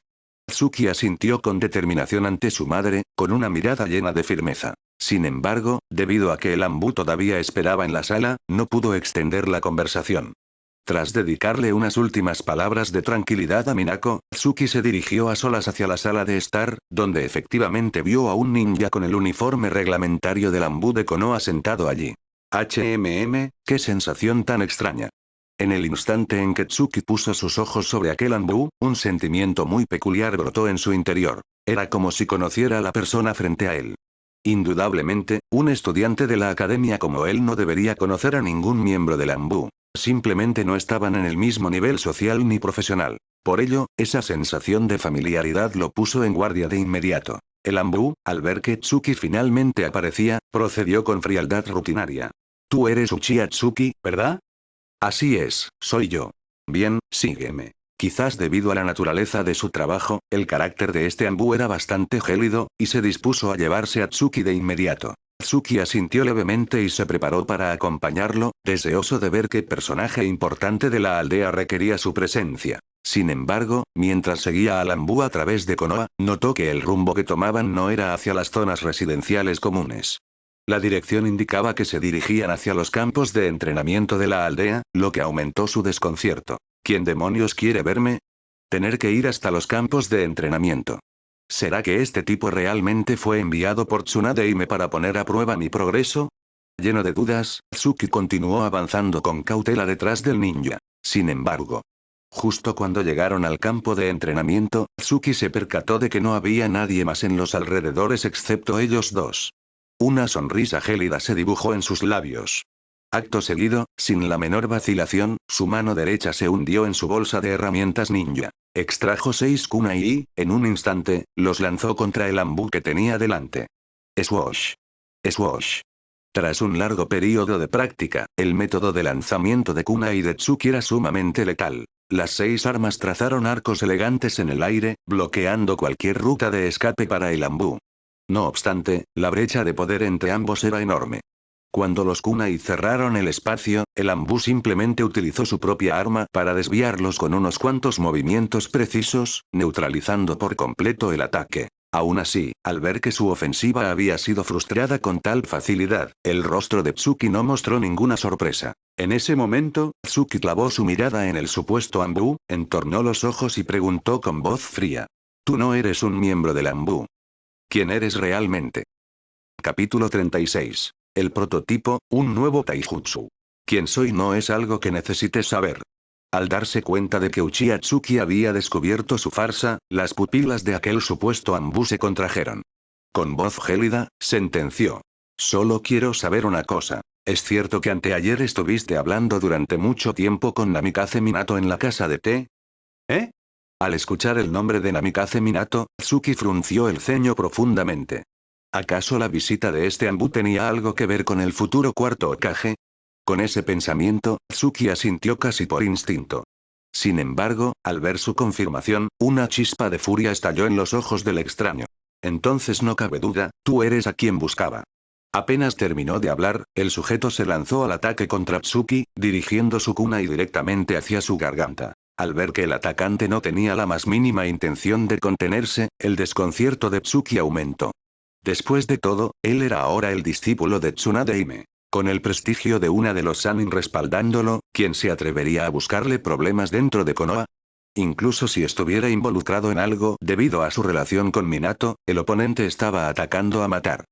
Tsuki asintió con determinación ante su madre, con una mirada llena de firmeza. Sin embargo, debido a que el Anbu todavía esperaba en la sala, no pudo extender la conversación. Tras dedicarle unas últimas palabras de tranquilidad a Minako, Tsuki se dirigió a solas hacia la sala de estar, donde efectivamente vio a un ninja con el uniforme reglamentario del Anbu de Konoha sentado allí. Qué sensación tan extraña. En el instante en que Tsuki puso sus ojos sobre aquel Anbu, un sentimiento muy peculiar brotó en su interior. Era como si conociera a la persona frente a él. Indudablemente, un estudiante de la academia como él no debería conocer a ningún miembro del Anbu. Simplemente no estaban en el mismo nivel social ni profesional. Por ello, esa sensación de familiaridad lo puso en guardia de inmediato. El Anbu, al ver que Tsuki finalmente aparecía, procedió con frialdad rutinaria. Tú eres Uchiha Tsuki, ¿verdad? Así es, soy yo. Bien, sígueme. Quizás debido a la naturaleza de su trabajo, el carácter de este Anbu era bastante gélido, y se dispuso a llevarse a Tsuki de inmediato. Tsuki asintió levemente y se preparó para acompañarlo, deseoso de ver qué personaje importante de la aldea requería su presencia. Sin embargo, mientras seguía al Anbu a través de Konoha, notó que el rumbo que tomaban no era hacia las zonas residenciales comunes. La dirección indicaba que se dirigían hacia los campos de entrenamiento de la aldea, lo que aumentó su desconcierto. ¿Quién demonios quiere verme? Tener que ir hasta los campos de entrenamiento. ¿Será que este tipo realmente fue enviado por Tsunade Hime para poner a prueba mi progreso? Lleno de dudas, Tsuki continuó avanzando con cautela detrás del ninja. Sin embargo, justo cuando llegaron al campo de entrenamiento, Tsuki se percató de que no había nadie más en los alrededores excepto ellos dos. Una sonrisa gélida se dibujó en sus labios. Acto seguido, sin la menor vacilación, su mano derecha se hundió en su bolsa de herramientas ninja. Extrajo 6 kunai y, en un instante, los lanzó contra el ambú que tenía delante. Swoosh. Swoosh. Tras un largo período de práctica, el método de lanzamiento de kunai de Tsuki era sumamente letal. Las 6 armas trazaron arcos elegantes en el aire, bloqueando cualquier ruta de escape para el ambú. No obstante, la brecha de poder entre ambos era enorme. Cuando los kunai cerraron el espacio, el ambú simplemente utilizó su propia arma para desviarlos con unos cuantos movimientos precisos, neutralizando por completo el ataque. Aún así, al ver que su ofensiva había sido frustrada con tal facilidad, el rostro de Tsuki no mostró ninguna sorpresa. En ese momento, Tsuki clavó su mirada en el supuesto ambú, entornó los ojos y preguntó con voz fría. «Tú no eres un miembro del ambú. ¿Quién eres realmente?» Capítulo 36. El prototipo, un nuevo taijutsu. ¿Quién soy no es algo que necesites saber? Al darse cuenta de que Uchiha Tsuki había descubierto su farsa, las pupilas de aquel supuesto ambú se contrajeron. Con voz gélida, sentenció. Solo quiero saber una cosa. ¿Es cierto que anteayer estuviste hablando durante mucho tiempo con Namikaze Minato en la casa de té? ¿Eh? Al escuchar el nombre de Namikaze Minato, Tsuki frunció el ceño profundamente. ¿Acaso la visita de este ambú tenía algo que ver con el futuro cuarto Hokage? Con ese pensamiento, Tsuki asintió casi por instinto. Sin embargo, al ver su confirmación, una chispa de furia estalló en los ojos del extraño. Entonces no cabe duda, tú eres a quien buscaba. Apenas terminó de hablar, el sujeto se lanzó al ataque contra Tsuki, dirigiendo su kunai directamente hacia su garganta. Al ver que el atacante no tenía la más mínima intención de contenerse, el desconcierto de Tsuki aumentó. Después de todo, él era ahora el discípulo de Tsunade Hime. Con el prestigio de una de los Sanin respaldándolo, ¿quién se atrevería a buscarle problemas dentro de Konoha? Incluso si estuviera involucrado en algo debido a su relación con Minato, el oponente estaba atacando a matar.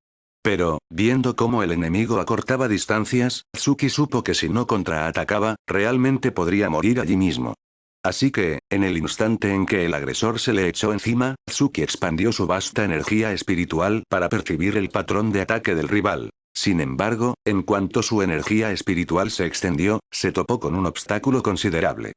Pero, viendo cómo el enemigo acortaba distancias, Tsuki supo que si no contraatacaba, realmente podría morir allí mismo. Así que, en el instante en que el agresor se le echó encima, Tsuki expandió su vasta energía espiritual para percibir el patrón de ataque del rival. Sin embargo, en cuanto su energía espiritual se extendió, se topó con un obstáculo considerable.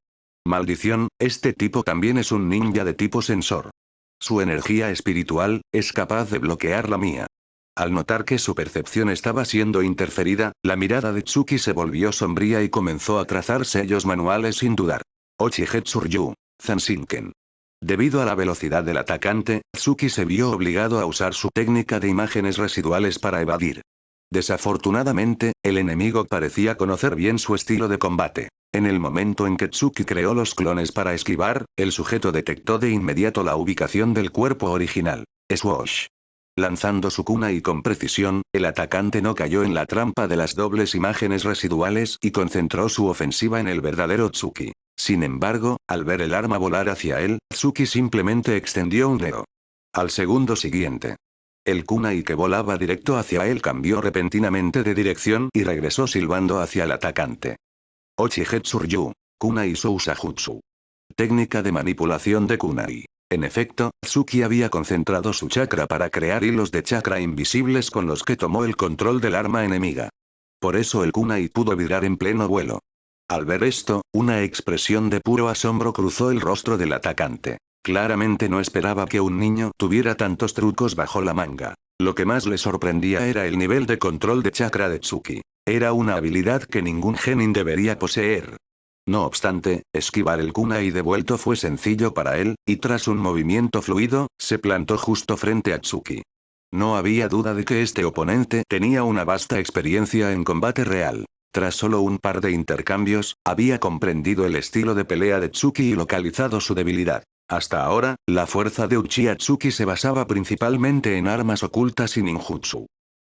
Maldición, este tipo también es un ninja de tipo sensor. Su energía espiritual es capaz de bloquear la mía. Al notar que su percepción estaba siendo interferida, la mirada de Tsuki se volvió sombría y comenzó a trazar sellos manuales sin dudar. Ochigetsuryu, Zanshinken. Debido a la velocidad del atacante, Tsuki se vio obligado a usar su técnica de imágenes residuales para evadir. Desafortunadamente, el enemigo parecía conocer bien su estilo de combate. En el momento en que Tsuki creó los clones para esquivar, el sujeto detectó de inmediato la ubicación del cuerpo original. Swoosh. Lanzando su kunai con precisión, el atacante no cayó en la trampa de las dobles imágenes residuales y concentró su ofensiva en el verdadero Tsuki. Sin embargo, al ver el arma volar hacia él, Tsuki simplemente extendió un dedo. Al segundo siguiente, el kunai que volaba directo hacia él cambió repentinamente de dirección y regresó silbando hacia el atacante. Ochigetsuryu, Kunai Sousajutsu. Técnica de manipulación de kunai. En efecto, Tsuki había concentrado su chakra para crear hilos de chakra invisibles con los que tomó el control del arma enemiga. Por eso el kunai pudo virar en pleno vuelo. Al ver esto, una expresión de puro asombro cruzó el rostro del atacante. Claramente no esperaba que un niño tuviera tantos trucos bajo la manga. Lo que más le sorprendía era el nivel de control de chakra de Tsuki. Era una habilidad que ningún genin debería poseer. No obstante, esquivar el kunai devuelto fue sencillo para él, y tras un movimiento fluido, se plantó justo frente a Tsuki. No había duda de que este oponente tenía una vasta experiencia en combate real. Tras solo un par de intercambios, había comprendido el estilo de pelea de Tsuki y localizado su debilidad. Hasta ahora, la fuerza de Uchiha Tsuki se basaba principalmente en armas ocultas y ninjutsu.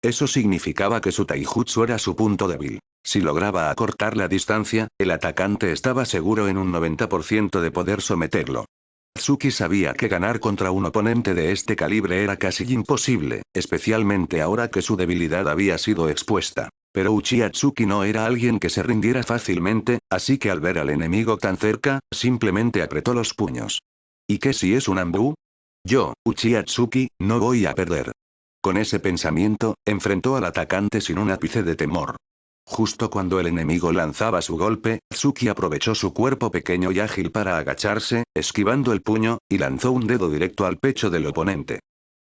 Eso significaba que su taijutsu era su punto débil. Si lograba acortar la distancia, el atacante estaba seguro en un 90% de poder someterlo. Tsuki sabía que ganar contra un oponente de este calibre era casi imposible, especialmente ahora que su debilidad había sido expuesta. Pero Uchiha Tsuki no era alguien que se rindiera fácilmente, así que al ver al enemigo tan cerca, simplemente apretó los puños. ¿Y qué si es un Anbu? Yo, Uchiha Tsuki, no voy a perder. Con ese pensamiento, enfrentó al atacante sin un ápice de temor. Justo cuando el enemigo lanzaba su golpe, Tsuki aprovechó su cuerpo pequeño y ágil para agacharse, esquivando el puño, y lanzó un dedo directo al pecho del oponente.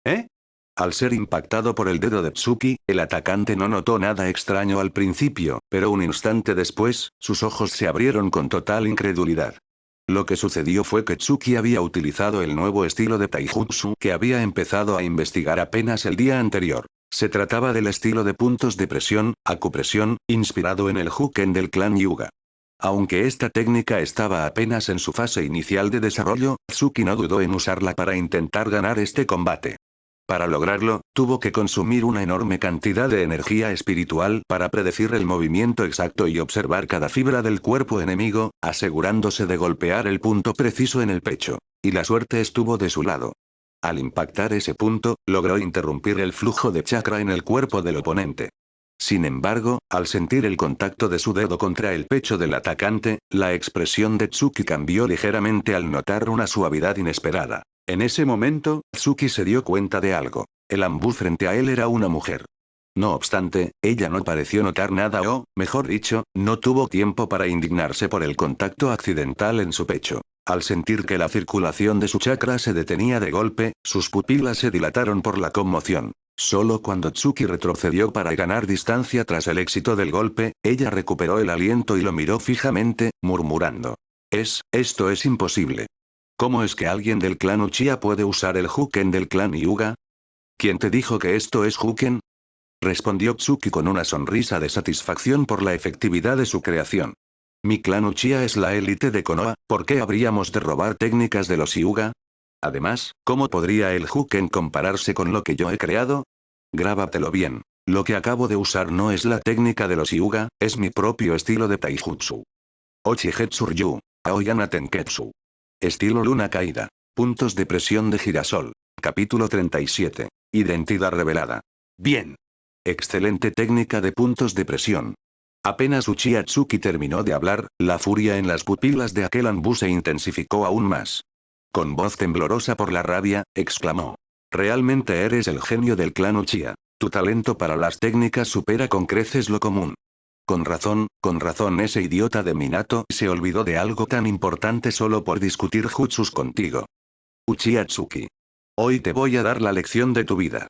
¿Eh? Al ser impactado por el dedo de Tsuki, el atacante no notó nada extraño al principio, pero un instante después, sus ojos se abrieron con total incredulidad. Lo que sucedió fue que Tsuki había utilizado el nuevo estilo de Taijutsu que había empezado a investigar apenas el día anterior. Se trataba del estilo de puntos de presión, acupresión, inspirado en el Huken del clan Hyuga. Aunque esta técnica estaba apenas en su fase inicial de desarrollo, Tsuki no dudó en usarla para intentar ganar este combate. Para lograrlo, tuvo que consumir una enorme cantidad de energía espiritual para predecir el movimiento exacto y observar cada fibra del cuerpo enemigo, asegurándose de golpear el punto preciso en el pecho. Y la suerte estuvo de su lado. Al impactar ese punto, logró interrumpir el flujo de chakra en el cuerpo del oponente. Sin embargo, al sentir el contacto de su dedo contra el pecho del atacante, la expresión de Tsuki cambió ligeramente al notar una suavidad inesperada. En ese momento, Tsuki se dio cuenta de algo. El Anbu frente a él era una mujer. No obstante, ella no pareció notar nada o, mejor dicho, no tuvo tiempo para indignarse por el contacto accidental en su pecho. Al sentir que la circulación de su chakra se detenía de golpe, sus pupilas se dilataron por la conmoción. Solo cuando Tsuki retrocedió para ganar distancia tras el éxito del golpe, ella recuperó el aliento y lo miró fijamente, murmurando. Esto es imposible. ¿Cómo es que alguien del clan Uchiha puede usar el Huken del clan Hyuga? ¿Quién te dijo que esto es Huken? Respondió Tsuki con una sonrisa de satisfacción por la efectividad de su creación. Mi clan Uchiha es la élite de Konoha, ¿por qué habríamos de robar técnicas de los Hyuga? Además, ¿cómo podría el Huken compararse con lo que yo he creado? Grábatelo bien. Lo que acabo de usar no es la técnica de los Hyuga, es mi propio estilo de Taijutsu. Ochigetsu Ryu. Aoyana Tenketsu. Estilo Luna Caída. Puntos de presión de girasol. Capítulo 37. Identidad revelada. Bien. Excelente técnica de puntos de presión. Apenas Uchiha Tsuki terminó de hablar, la furia en las pupilas de aquel Anbu se intensificó aún más. Con voz temblorosa por la rabia, exclamó. Realmente eres el genio del clan Uchiha. Tu talento para las técnicas supera con creces lo común. Con razón ese idiota de Minato se olvidó de algo tan importante solo por discutir jutsus contigo. Uchiha Tsuki. Hoy te voy a dar la lección de tu vida.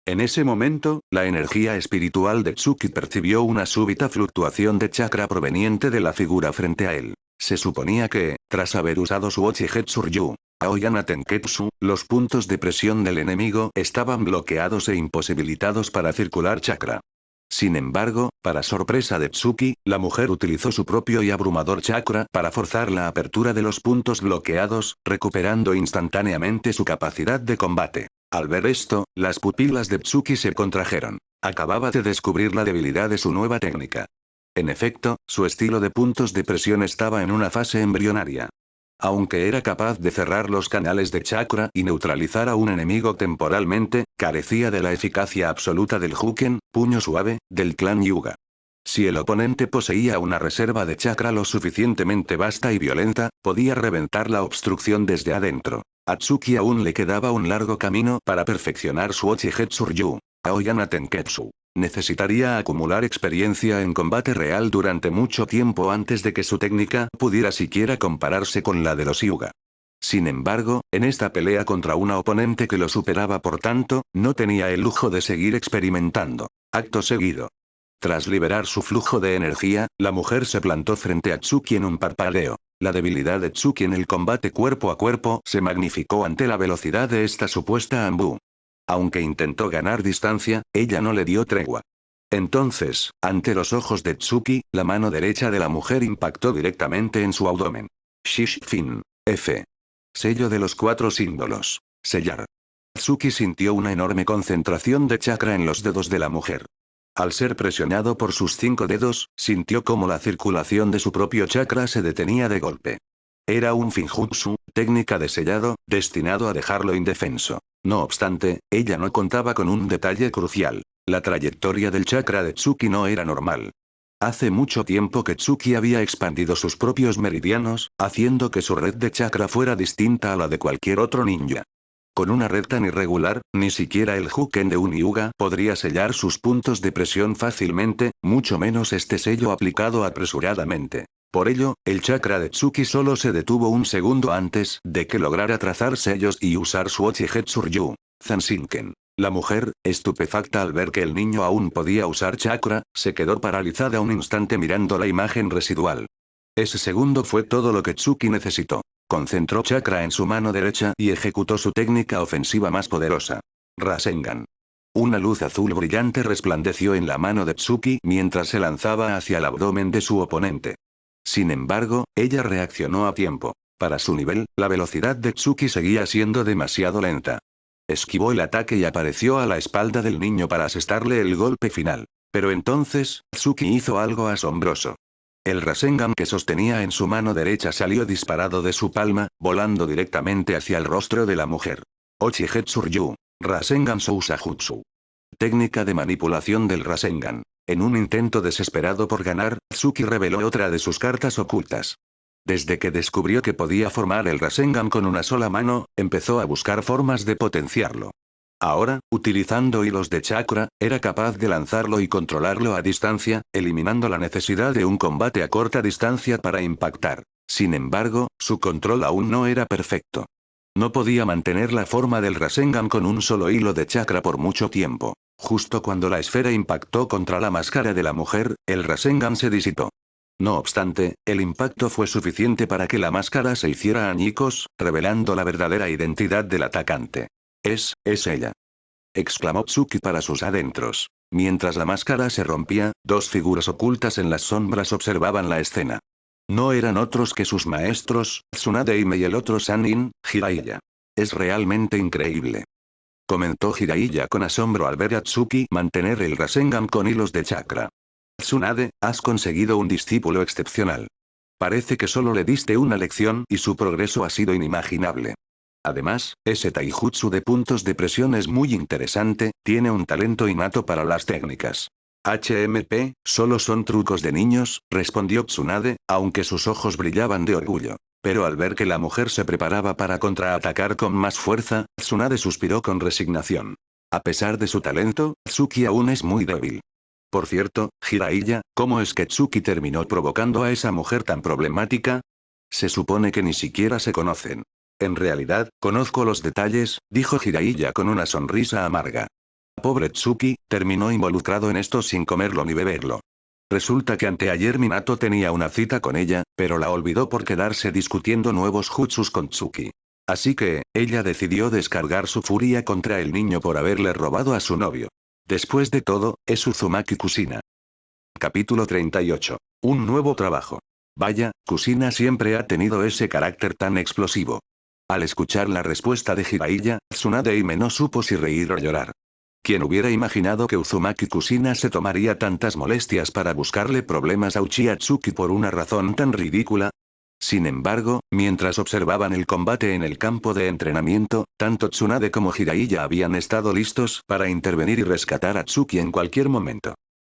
En ese momento, la energía espiritual de Tsuki percibió una súbita fluctuación de chakra proveniente de la figura frente a él. Se suponía que, tras haber usado su Ochigetsu Ryu, Aoyana Tenketsu, los puntos de presión del enemigo estaban bloqueados e imposibilitados para circular chakra. Sin embargo, para sorpresa de Tsuki, la mujer utilizó su propio y abrumador chakra para forzar la apertura de los puntos bloqueados, recuperando instantáneamente su capacidad de combate. Al ver esto, las pupilas de Tsuki se contrajeron. Acababa de descubrir la debilidad de su nueva técnica. En efecto, su estilo de puntos de presión estaba en una fase embrionaria. Aunque era capaz de cerrar los canales de chakra y neutralizar a un enemigo temporalmente, carecía de la eficacia absoluta del Huken, puño suave, del clan Hyuga. Si el oponente poseía una reserva de chakra lo suficientemente vasta y violenta, podía reventar la obstrucción desde adentro. A Tsuki aún le quedaba un largo camino para perfeccionar su Ochigetsu Ryu, Aoyana Tenketsu. Necesitaría acumular experiencia en combate real durante mucho tiempo antes de que su técnica pudiera siquiera compararse con la de los Hyuga. Sin embargo, en esta pelea contra una oponente que lo superaba por tanto, no tenía el lujo de seguir experimentando. Acto seguido. Tras liberar su flujo de energía, la mujer se plantó frente a Tsuki en un parpadeo. La debilidad de Tsuki en el combate cuerpo a cuerpo se magnificó ante la velocidad de esta supuesta Anbu. Aunque intentó ganar distancia, ella no le dio tregua. Entonces, ante los ojos de Tsuki, la mano derecha de la mujer impactó directamente en su abdomen. Shishifin. F. Sello de los 4 símbolos. Sellar. Tsuki sintió una enorme concentración de chakra en los dedos de la mujer. Al ser presionado por sus 5 dedos, sintió como la circulación de su propio chakra se detenía de golpe. Era un Finjutsu, técnica de sellado, destinado a dejarlo indefenso. No obstante, ella no contaba con un detalle crucial. La trayectoria del chakra de Tsuki no era normal. Hace mucho tiempo que Tsuki había expandido sus propios meridianos, haciendo que su red de chakra fuera distinta a la de cualquier otro ninja. Con una red tan irregular, ni siquiera el Huken de un Hyuga podría sellar sus puntos de presión fácilmente, mucho menos este sello aplicado apresuradamente. Por ello, el chakra de Tsuki solo se detuvo un segundo antes de que lograra trazar sellos y usar su Ochigetsuryu, Zanshinken. La mujer, estupefacta al ver que el niño aún podía usar chakra, se quedó paralizada un instante mirando la imagen residual. Ese segundo fue todo lo que Tsuki necesitó. Concentró chakra en su mano derecha y ejecutó su técnica ofensiva más poderosa. Rasengan. Una luz azul brillante resplandeció en la mano de Tsuki mientras se lanzaba hacia el abdomen de su oponente. Sin embargo, ella reaccionó a tiempo. Para su nivel, la velocidad de Tsuki seguía siendo demasiado lenta. Esquivó el ataque y apareció a la espalda del niño para asestarle el golpe final. Pero entonces, Tsuki hizo algo asombroso. El Rasengan que sostenía en su mano derecha salió disparado de su palma, volando directamente hacia el rostro de la mujer. Ochigetsuryu. Rasengan Sousajutsu. Técnica de manipulación del Rasengan. En un intento desesperado por ganar, Tsuki reveló otra de sus cartas ocultas. Desde que descubrió que podía formar el Rasengan con una sola mano, empezó a buscar formas de potenciarlo. Ahora, utilizando hilos de chakra, era capaz de lanzarlo y controlarlo a distancia, eliminando la necesidad de un combate a corta distancia para impactar. Sin embargo, su control aún no era perfecto. No podía mantener la forma del Rasengan con un solo hilo de chakra por mucho tiempo. Justo cuando la esfera impactó contra la máscara de la mujer, el Rasengan se disipó. No obstante, el impacto fue suficiente para que la máscara se hiciera añicos, revelando la verdadera identidad del atacante. Es ella. Exclamó Tsuki para sus adentros. Mientras la máscara se rompía, dos figuras ocultas en las sombras observaban la escena. No eran otros que sus maestros, Tsunade y el otro Sannin, Jiraiya. Es realmente increíble. Comentó Jiraiya con asombro al ver a Tsuki mantener el Rasengan con hilos de chakra. Tsunade, has conseguido un discípulo excepcional. Parece que solo le diste una lección y su progreso ha sido inimaginable. Además, ese taijutsu de puntos de presión es muy interesante, tiene un talento innato para las técnicas. HMP, solo son trucos de niños, respondió Tsunade, aunque sus ojos brillaban de orgullo. Pero al ver que la mujer se preparaba para contraatacar con más fuerza, Tsunade suspiró con resignación. A pesar de su talento, Tsuki aún es muy débil. Por cierto, Jiraiya, ¿cómo es que Tsuki terminó provocando a esa mujer tan problemática? Se supone que ni siquiera se conocen. En realidad, conozco los detalles, dijo Jiraiya con una sonrisa amarga. Pobre Tsuki, terminó involucrado en esto sin comerlo ni beberlo. Resulta que anteayer Minato tenía una cita con ella, pero la olvidó por quedarse discutiendo nuevos jutsus con Tsuki. Así que, ella decidió descargar su furia contra el niño por haberle robado a su novio. Después de todo, es Uzumaki Kushina. Capítulo 38. Un nuevo trabajo. Vaya, Kushina siempre ha tenido ese carácter tan explosivo. Al escuchar la respuesta de Jiraiya, Tsunade no supo si reír o llorar. ¿Quién hubiera imaginado que Uzumaki Kushina se tomaría tantas molestias para buscarle problemas a Uchiha Tsuki por una razón tan ridícula? Sin embargo, mientras observaban el combate en el campo de entrenamiento, tanto Tsunade como Jiraiya habían estado listos para intervenir y rescatar a Tsuki en cualquier momento.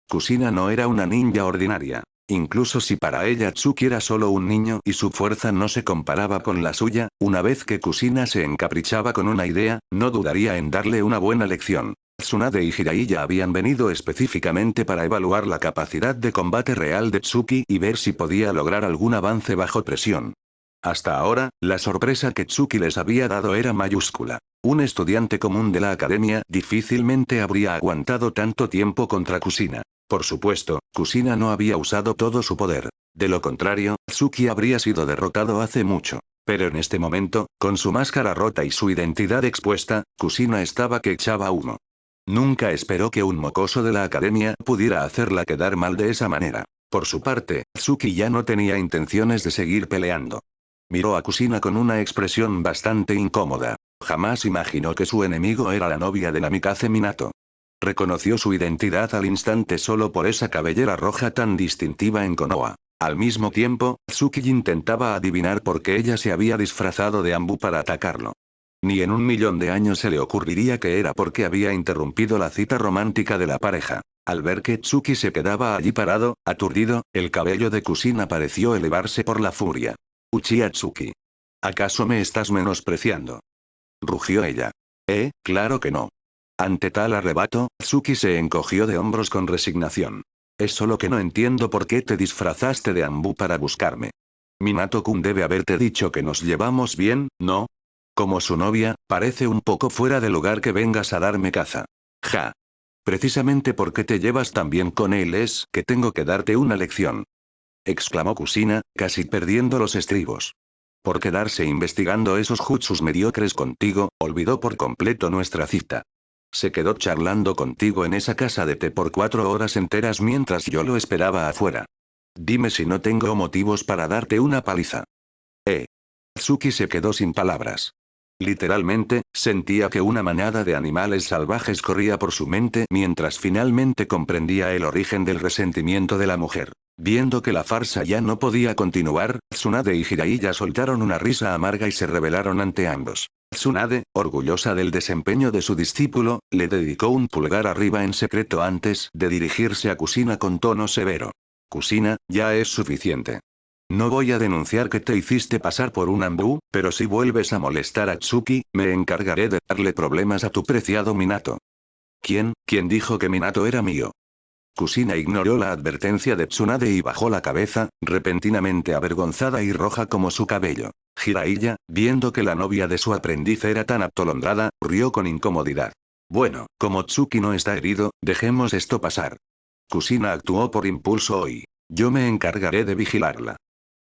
Kushina no era una ninja ordinaria. Incluso si para ella Tsuki era solo un niño y su fuerza no se comparaba con la suya, una vez que Kushina se encaprichaba con una idea, no dudaría en darle una buena lección. Tsunade y Jiraiya habían venido específicamente para evaluar la capacidad de combate real de Tsuki y ver si podía lograr algún avance bajo presión. Hasta ahora, la sorpresa que Tsuki les había dado era mayúscula. Un estudiante común de la academia difícilmente habría aguantado tanto tiempo contra Kushina. Por supuesto, Kushina no había usado todo su poder. De lo contrario, Tsuki habría sido derrotado hace mucho. Pero en este momento, con su máscara rota y su identidad expuesta, Kushina estaba que echaba humo. Nunca esperó que un mocoso de la academia pudiera hacerla quedar mal de esa manera. Por su parte, Tsuki ya no tenía intenciones de seguir peleando. Miró a Kushina con una expresión bastante incómoda. Jamás imaginó que su enemigo era la novia de Namikaze Minato. Reconoció su identidad al instante solo por esa cabellera roja tan distintiva en Konoha. Al mismo tiempo, Tsuki intentaba adivinar por qué ella se había disfrazado de Anbu para atacarlo. Ni en 1.000.000 de años se le ocurriría que era porque había interrumpido la cita romántica de la pareja. Al ver que Tsuki se quedaba allí parado, aturdido, el cabello de Kusina pareció elevarse por la furia. Uchiha Tsuki. ¿Acaso me estás menospreciando? Rugió ella. Claro que no. Ante tal arrebato, Tsuki se encogió de hombros con resignación. Es solo que no entiendo por qué te disfrazaste de Anbu para buscarme. Minato-kun debe haberte dicho que nos llevamos bien, ¿no? Como su novia, parece un poco fuera de lugar que vengas a darme caza. Ja. Precisamente porque te llevas tan bien con él es que tengo que darte una lección. Exclamó Kusina, casi perdiendo los estribos. Por quedarse investigando esos jutsus mediocres contigo, olvidó por completo nuestra cita. Se quedó charlando contigo en esa casa de té por 4 horas enteras mientras yo lo esperaba afuera. Dime si no tengo motivos para darte una paliza. Tsuki se quedó sin palabras. Literalmente, sentía que una manada de animales salvajes corría por su mente mientras finalmente comprendía el origen del resentimiento de la mujer. Viendo que la farsa ya no podía continuar, Tsunade y Jiraiya soltaron una risa amarga y se rebelaron ante ambos. Tsunade, orgullosa del desempeño de su discípulo, le dedicó un pulgar arriba en secreto antes de dirigirse a Kusina con tono severo. Kusina, ya es suficiente. No voy a denunciar que te hiciste pasar por un Anbu, pero si vuelves a molestar a Tsuki, me encargaré de darle problemas a tu preciado Minato. ¿Quién dijo que Minato era mío? Kusina ignoró la advertencia de Tsunade y bajó la cabeza, repentinamente avergonzada y roja como su cabello. Jiraiya, viendo que la novia de su aprendiz era tan atolondrada, rió con incomodidad. Bueno, como Tsuki no está herido, dejemos esto pasar. Kusina actuó por impulso hoy. Yo me encargaré de vigilarla.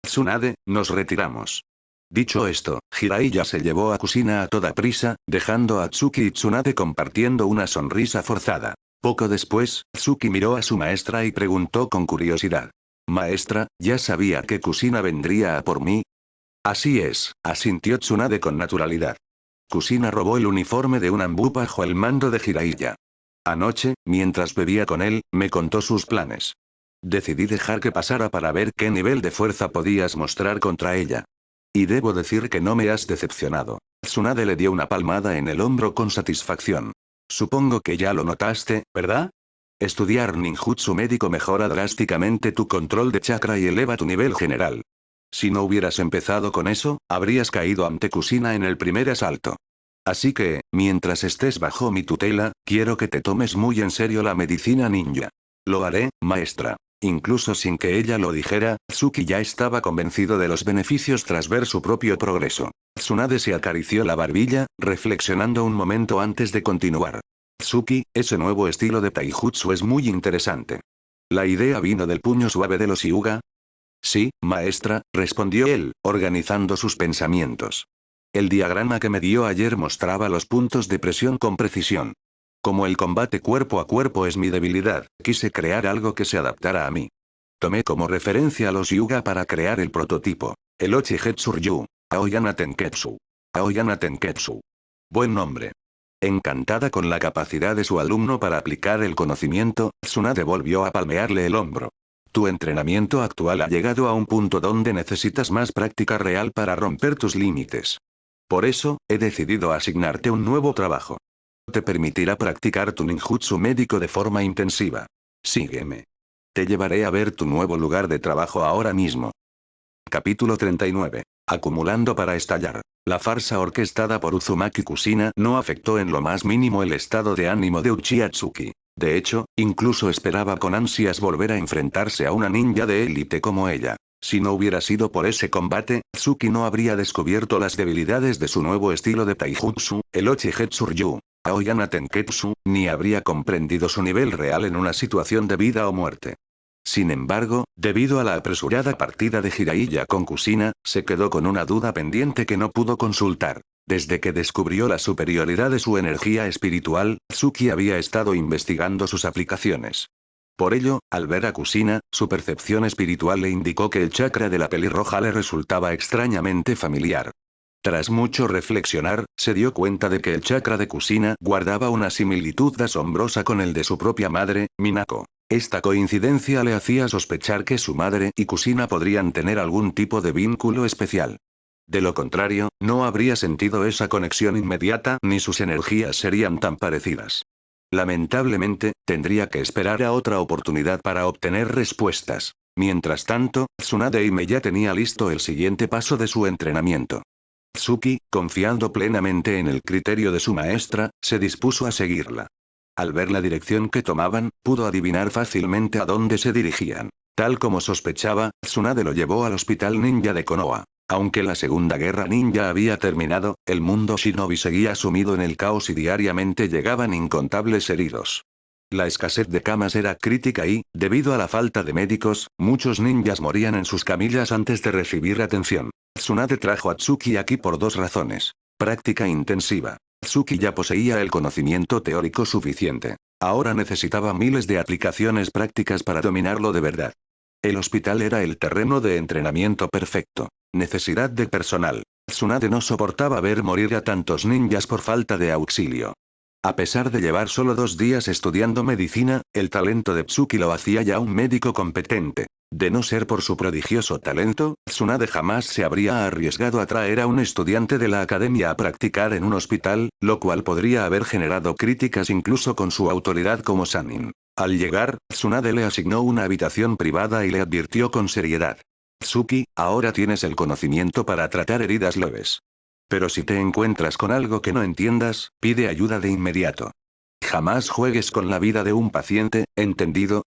Tsunade, nos retiramos. Dicho esto, Jiraiya se llevó a Kusina a toda prisa, dejando a Tsuki y Tsunade compartiendo una sonrisa forzada. Poco después, Tsuki miró a su maestra y preguntó con curiosidad. Maestra, ¿ya sabía que Kusina vendría a por mí? Así es, asintió Tsunade con naturalidad. Kusina robó el uniforme de un Anbu bajo el mando de Jiraiya. Anoche, mientras bebía con él, me contó sus planes. Decidí dejar que pasara para ver qué nivel de fuerza podías mostrar contra ella. Y debo decir que no me has decepcionado. Tsunade le dio una palmada en el hombro con satisfacción. Supongo que ya lo notaste, ¿verdad? Estudiar ninjutsu médico mejora drásticamente tu control de chakra y eleva tu nivel general. Si no hubieras empezado con eso, habrías caído ante Kusina en el primer asalto. Así que, mientras estés bajo mi tutela, quiero que te tomes muy en serio la medicina ninja. Lo haré, maestra. Incluso sin que ella lo dijera, Tsuki ya estaba convencido de los beneficios tras ver su propio progreso. Tsunade se acarició la barbilla, reflexionando un momento antes de continuar. Tsuki, ese nuevo estilo de taijutsu es muy interesante. ¿La idea vino del puño suave de los Hyuga? Sí, maestra, respondió él, organizando sus pensamientos. El diagrama que me dio ayer mostraba los puntos de presión con precisión. Como el combate cuerpo a cuerpo es mi debilidad, quise crear algo que se adaptara a mí. Tomé como referencia a los Hyuga para crear el prototipo. El Ochigetsuryu. Aoyana Tenketsu. Aoyana Tenketsu. Buen nombre. Encantada con la capacidad de su alumno para aplicar el conocimiento, Tsunade volvió a palmearle el hombro. Tu entrenamiento actual ha llegado a un punto donde necesitas más práctica real para romper tus límites. Por eso, he decidido asignarte un nuevo trabajo. Te permitirá practicar tu ninjutsu médico de forma intensiva. Sígueme. Te llevaré a ver tu nuevo lugar de trabajo ahora mismo. Capítulo 39. Acumulando para estallar. La farsa orquestada por Uzumaki Kusina no afectó en lo más mínimo el estado de ánimo de Uchiha Tsuki. De hecho, incluso esperaba con ansias volver a enfrentarse a una ninja de élite como ella. Si no hubiera sido por ese combate, Tsuki no habría descubierto las debilidades de su nuevo estilo de taijutsu, el Ochigetsuryu. Aoyana Tenketsu, ni habría comprendido su nivel real en una situación de vida o muerte. Sin embargo, debido a la apresurada partida de Jiraiya con Kusina, se quedó con una duda pendiente que no pudo consultar. Desde que descubrió la superioridad de su energía espiritual, Tsuki había estado investigando sus aplicaciones. Por ello, al ver a Kusina, su percepción espiritual le indicó que el chakra de la pelirroja le resultaba extrañamente familiar. Tras mucho reflexionar, se dio cuenta de que el chakra de Kusina guardaba una similitud asombrosa con el de su propia madre, Minako. Esta coincidencia le hacía sospechar que su madre y Kusina podrían tener algún tipo de vínculo especial. De lo contrario, no habría sentido esa conexión inmediata ni sus energías serían tan parecidas. Lamentablemente, tendría que esperar a otra oportunidad para obtener respuestas. Mientras tanto, Tsunade Ime ya tenía listo el siguiente paso de su entrenamiento. Tsuki, confiando plenamente en el criterio de su maestra, se dispuso a seguirla. Al ver la dirección que tomaban, pudo adivinar fácilmente a dónde se dirigían. Tal como sospechaba, Tsunade lo llevó al hospital ninja de Konoha. Aunque la Segunda Guerra Ninja había terminado, el mundo shinobi seguía sumido en el caos y diariamente llegaban incontables heridos. La escasez de camas era crítica y, debido a la falta de médicos, muchos ninjas morían en sus camillas antes de recibir atención. Tsunade trajo a Tsuki aquí por dos razones. Práctica intensiva. Tsuki ya poseía el conocimiento teórico suficiente. Ahora necesitaba miles de aplicaciones prácticas para dominarlo de verdad. El hospital era el terreno de entrenamiento perfecto. Necesidad de personal. Tsunade no soportaba ver morir a tantos ninjas por falta de auxilio. A pesar de llevar solo 2 días estudiando medicina, el talento de Tsuki lo hacía ya un médico competente. De no ser por su prodigioso talento, Tsunade jamás se habría arriesgado a traer a un estudiante de la academia a practicar en un hospital, lo cual podría haber generado críticas incluso con su autoridad como Sannin. Al llegar, Tsunade le asignó una habitación privada y le advirtió con seriedad. Tsuki, ahora tienes el conocimiento para tratar heridas leves. Pero si te encuentras con algo que no entiendas, pide ayuda de inmediato. Jamás juegues con la vida de un paciente, ¿entendido?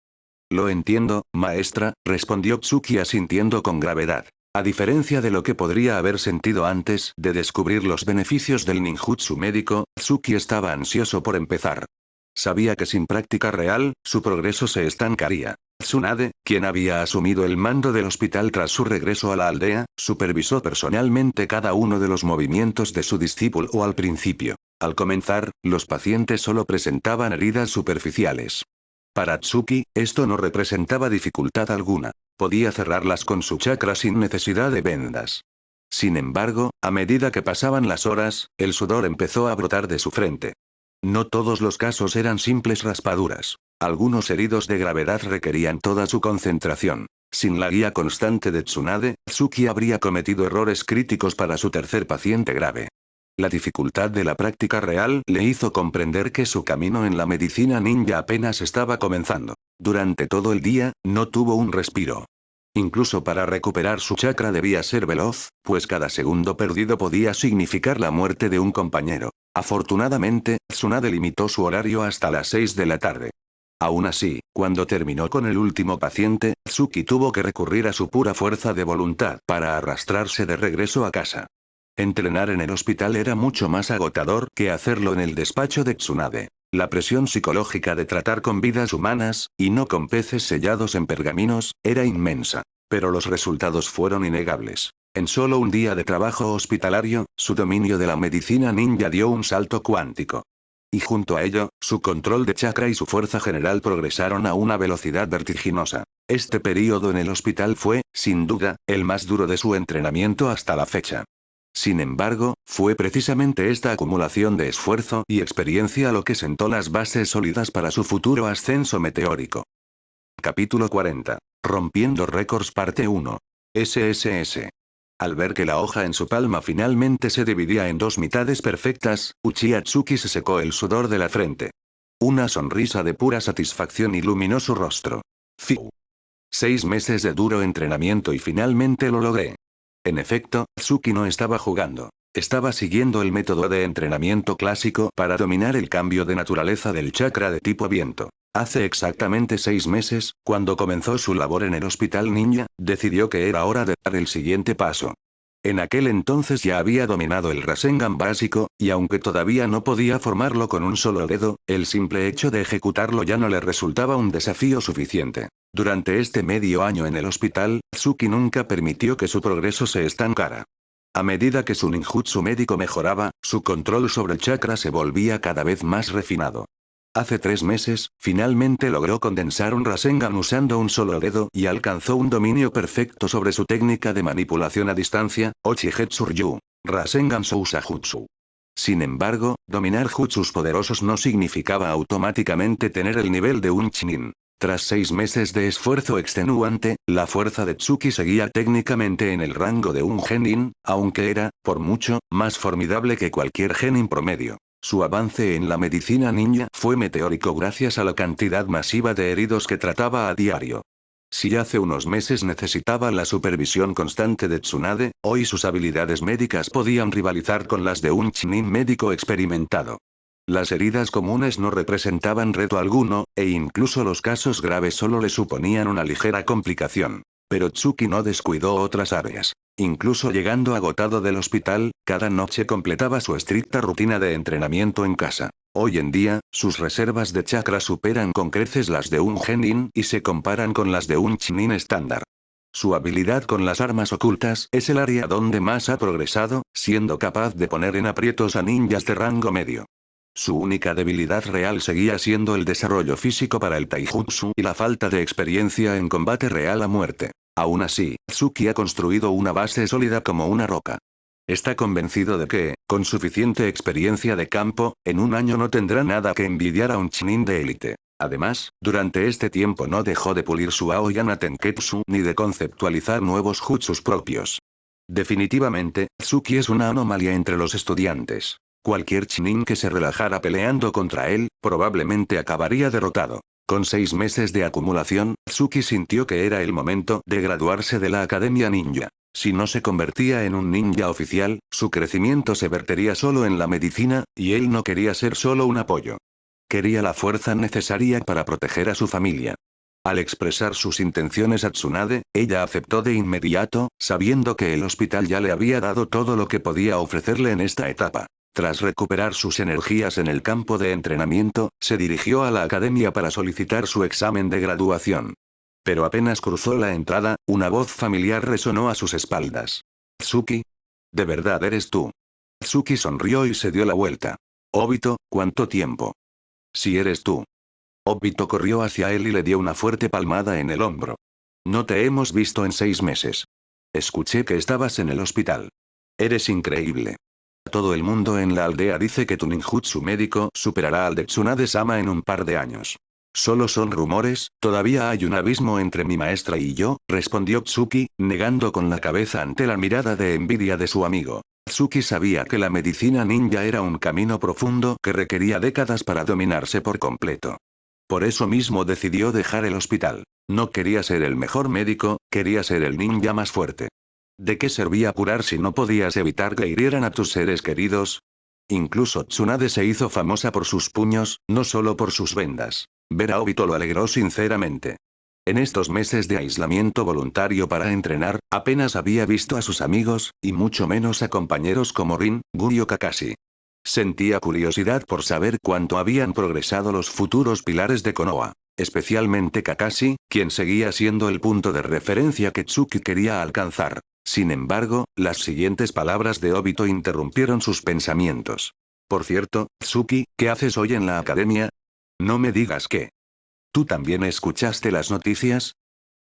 Lo entiendo, maestra, respondió Tsuki asintiendo con gravedad. A diferencia de lo que podría haber sentido antes de descubrir los beneficios del ninjutsu médico, Tsuki estaba ansioso por empezar. Sabía que sin práctica real, su progreso se estancaría. Tsunade, quien había asumido el mando del hospital tras su regreso a la aldea, supervisó personalmente cada uno de los movimientos de su discípulo al principio. Al comenzar, los pacientes solo presentaban heridas superficiales. Para Tsuki, esto no representaba dificultad alguna. Podía cerrarlas con su chakra sin necesidad de vendas. Sin embargo, a medida que pasaban las horas, el sudor empezó a brotar de su frente. No todos los casos eran simples raspaduras. Algunos heridos de gravedad requerían toda su concentración. Sin la guía constante de Tsunade, Tsuki habría cometido errores críticos para su tercer paciente grave. La dificultad de la práctica real le hizo comprender que su camino en la medicina ninja apenas estaba comenzando. Durante todo el día, no tuvo un respiro. Incluso para recuperar su chakra debía ser veloz, pues cada segundo perdido podía significar la muerte de un compañero. Afortunadamente, Tsunade limitó su horario hasta las 6 de la tarde. Aún así, cuando terminó con el último paciente, Tsuki tuvo que recurrir a su pura fuerza de voluntad para arrastrarse de regreso a casa. Entrenar en el hospital era mucho más agotador que hacerlo en el despacho de Tsunade. La presión psicológica de tratar con vidas humanas, y no con peces sellados en pergaminos, era inmensa. Pero los resultados fueron innegables. En solo un día de trabajo hospitalario, su dominio de la medicina ninja dio un salto cuántico. Y junto a ello, su control de chakra y su fuerza general progresaron a una velocidad vertiginosa. Este período en el hospital fue, sin duda, el más duro de su entrenamiento hasta la fecha. Sin embargo, fue precisamente esta acumulación de esfuerzo y experiencia lo que sentó las bases sólidas para su futuro ascenso meteórico. Capítulo 40. Rompiendo récords parte 1. SSS. Al ver que la hoja en su palma finalmente se dividía en 2 mitades perfectas, Uchiha Tsuki se secó el sudor de la frente. Una sonrisa de pura satisfacción iluminó su rostro. Fiu. 6 meses de duro entrenamiento y finalmente lo logré. En efecto, Tsuki no estaba jugando. Estaba siguiendo el método de entrenamiento clásico para dominar el cambio de naturaleza del chakra de tipo viento. Hace exactamente 6 meses, cuando comenzó su labor en el hospital ninja, decidió que era hora de dar el siguiente paso. En aquel entonces ya había dominado el Rasengan básico, y aunque todavía no podía formarlo con un solo dedo, el simple hecho de ejecutarlo ya no le resultaba un desafío suficiente. Durante este medio año en el hospital, Tsuki nunca permitió que su progreso se estancara. A medida que su ninjutsu médico mejoraba, su control sobre el chakra se volvía cada vez más refinado. Hace 3 meses, finalmente logró condensar un Rasengan usando un solo dedo y alcanzó un dominio perfecto sobre su técnica de manipulación a distancia, Ochigetsu Ryu. Rasengan Sousajutsu. Sin embargo, dominar jutsus poderosos no significaba automáticamente tener el nivel de un Chunin. Tras 6 meses de esfuerzo extenuante, la fuerza de Tsuki seguía técnicamente en el rango de un genin, aunque era, por mucho, más formidable que cualquier genin promedio. Su avance en la medicina ninja fue meteórico gracias a la cantidad masiva de heridos que trataba a diario. Si hace unos meses necesitaba la supervisión constante de Tsunade, hoy sus habilidades médicas podían rivalizar con las de un Chunin médico experimentado. Las heridas comunes no representaban reto alguno, e incluso los casos graves solo le suponían una ligera complicación. Pero Tsuki no descuidó otras áreas. Incluso llegando agotado del hospital, cada noche completaba su estricta rutina de entrenamiento en casa. Hoy en día, sus reservas de chakra superan con creces las de un genin y se comparan con las de un chunin estándar. Su habilidad con las armas ocultas es el área donde más ha progresado, siendo capaz de poner en aprietos a ninjas de rango medio. Su única debilidad real seguía siendo el desarrollo físico para el taijutsu y la falta de experiencia en combate real a muerte. Aún así, Tsuki ha construido una base sólida como una roca. Está convencido de que, con suficiente experiencia de campo, en un año no tendrá nada que envidiar a un chunin de élite. Además, durante este tiempo no dejó de pulir su Aoyana Tenketsu ni de conceptualizar nuevos jutsus propios. Definitivamente, Tsuki es una anomalía entre los estudiantes. Cualquier chunin que se relajara peleando contra él, probablemente acabaría derrotado. Con 6 meses de acumulación, Tsuki sintió que era el momento de graduarse de la Academia Ninja. Si no se convertía en un ninja oficial, su crecimiento se vertería solo en la medicina, y él no quería ser solo un apoyo. Quería la fuerza necesaria para proteger a su familia. Al expresar sus intenciones a Tsunade, ella aceptó de inmediato, sabiendo que el hospital ya le había dado todo lo que podía ofrecerle en esta etapa. Tras recuperar sus energías en el campo de entrenamiento, se dirigió a la academia para solicitar su examen de graduación. Pero apenas cruzó la entrada, una voz familiar resonó a sus espaldas. «Tsuki. ¿De verdad eres tú?» Tsuki sonrió y se dio la vuelta. «Obito, ¿cuánto tiempo?» «Si eres tú». Obito corrió hacia él y le dio una fuerte palmada en el hombro. «No te hemos visto en 6 meses. Escuché que estabas en el hospital. Eres increíble. Todo el mundo en la aldea dice que tu ninjutsu médico superará al de Tsunade-sama en un par de años. Solo son rumores, todavía hay un abismo entre mi maestra y yo, respondió Tsuki, negando con la cabeza ante la mirada de envidia de su amigo. Tsuki sabía que la medicina ninja era un camino profundo que requería décadas para dominarse por completo. Por eso mismo decidió dejar el hospital. No quería ser el mejor médico, quería ser el ninja más fuerte. ¿De qué servía curar si no podías evitar que hirieran a tus seres queridos? Incluso Tsunade se hizo famosa por sus puños, no solo por sus vendas. Ver a Obito lo alegró sinceramente. En estos meses de aislamiento voluntario para entrenar, apenas había visto a sus amigos, y mucho menos a compañeros como Rin, Gurio Kakashi. Sentía curiosidad por saber cuánto habían progresado los futuros pilares de Konoha. Especialmente Kakashi, quien seguía siendo el punto de referencia que Tsuki quería alcanzar. Sin embargo, las siguientes palabras de Obito interrumpieron sus pensamientos. Por cierto, Tsuki, ¿qué haces hoy en la academia? No me digas que. ¿Tú también escuchaste las noticias?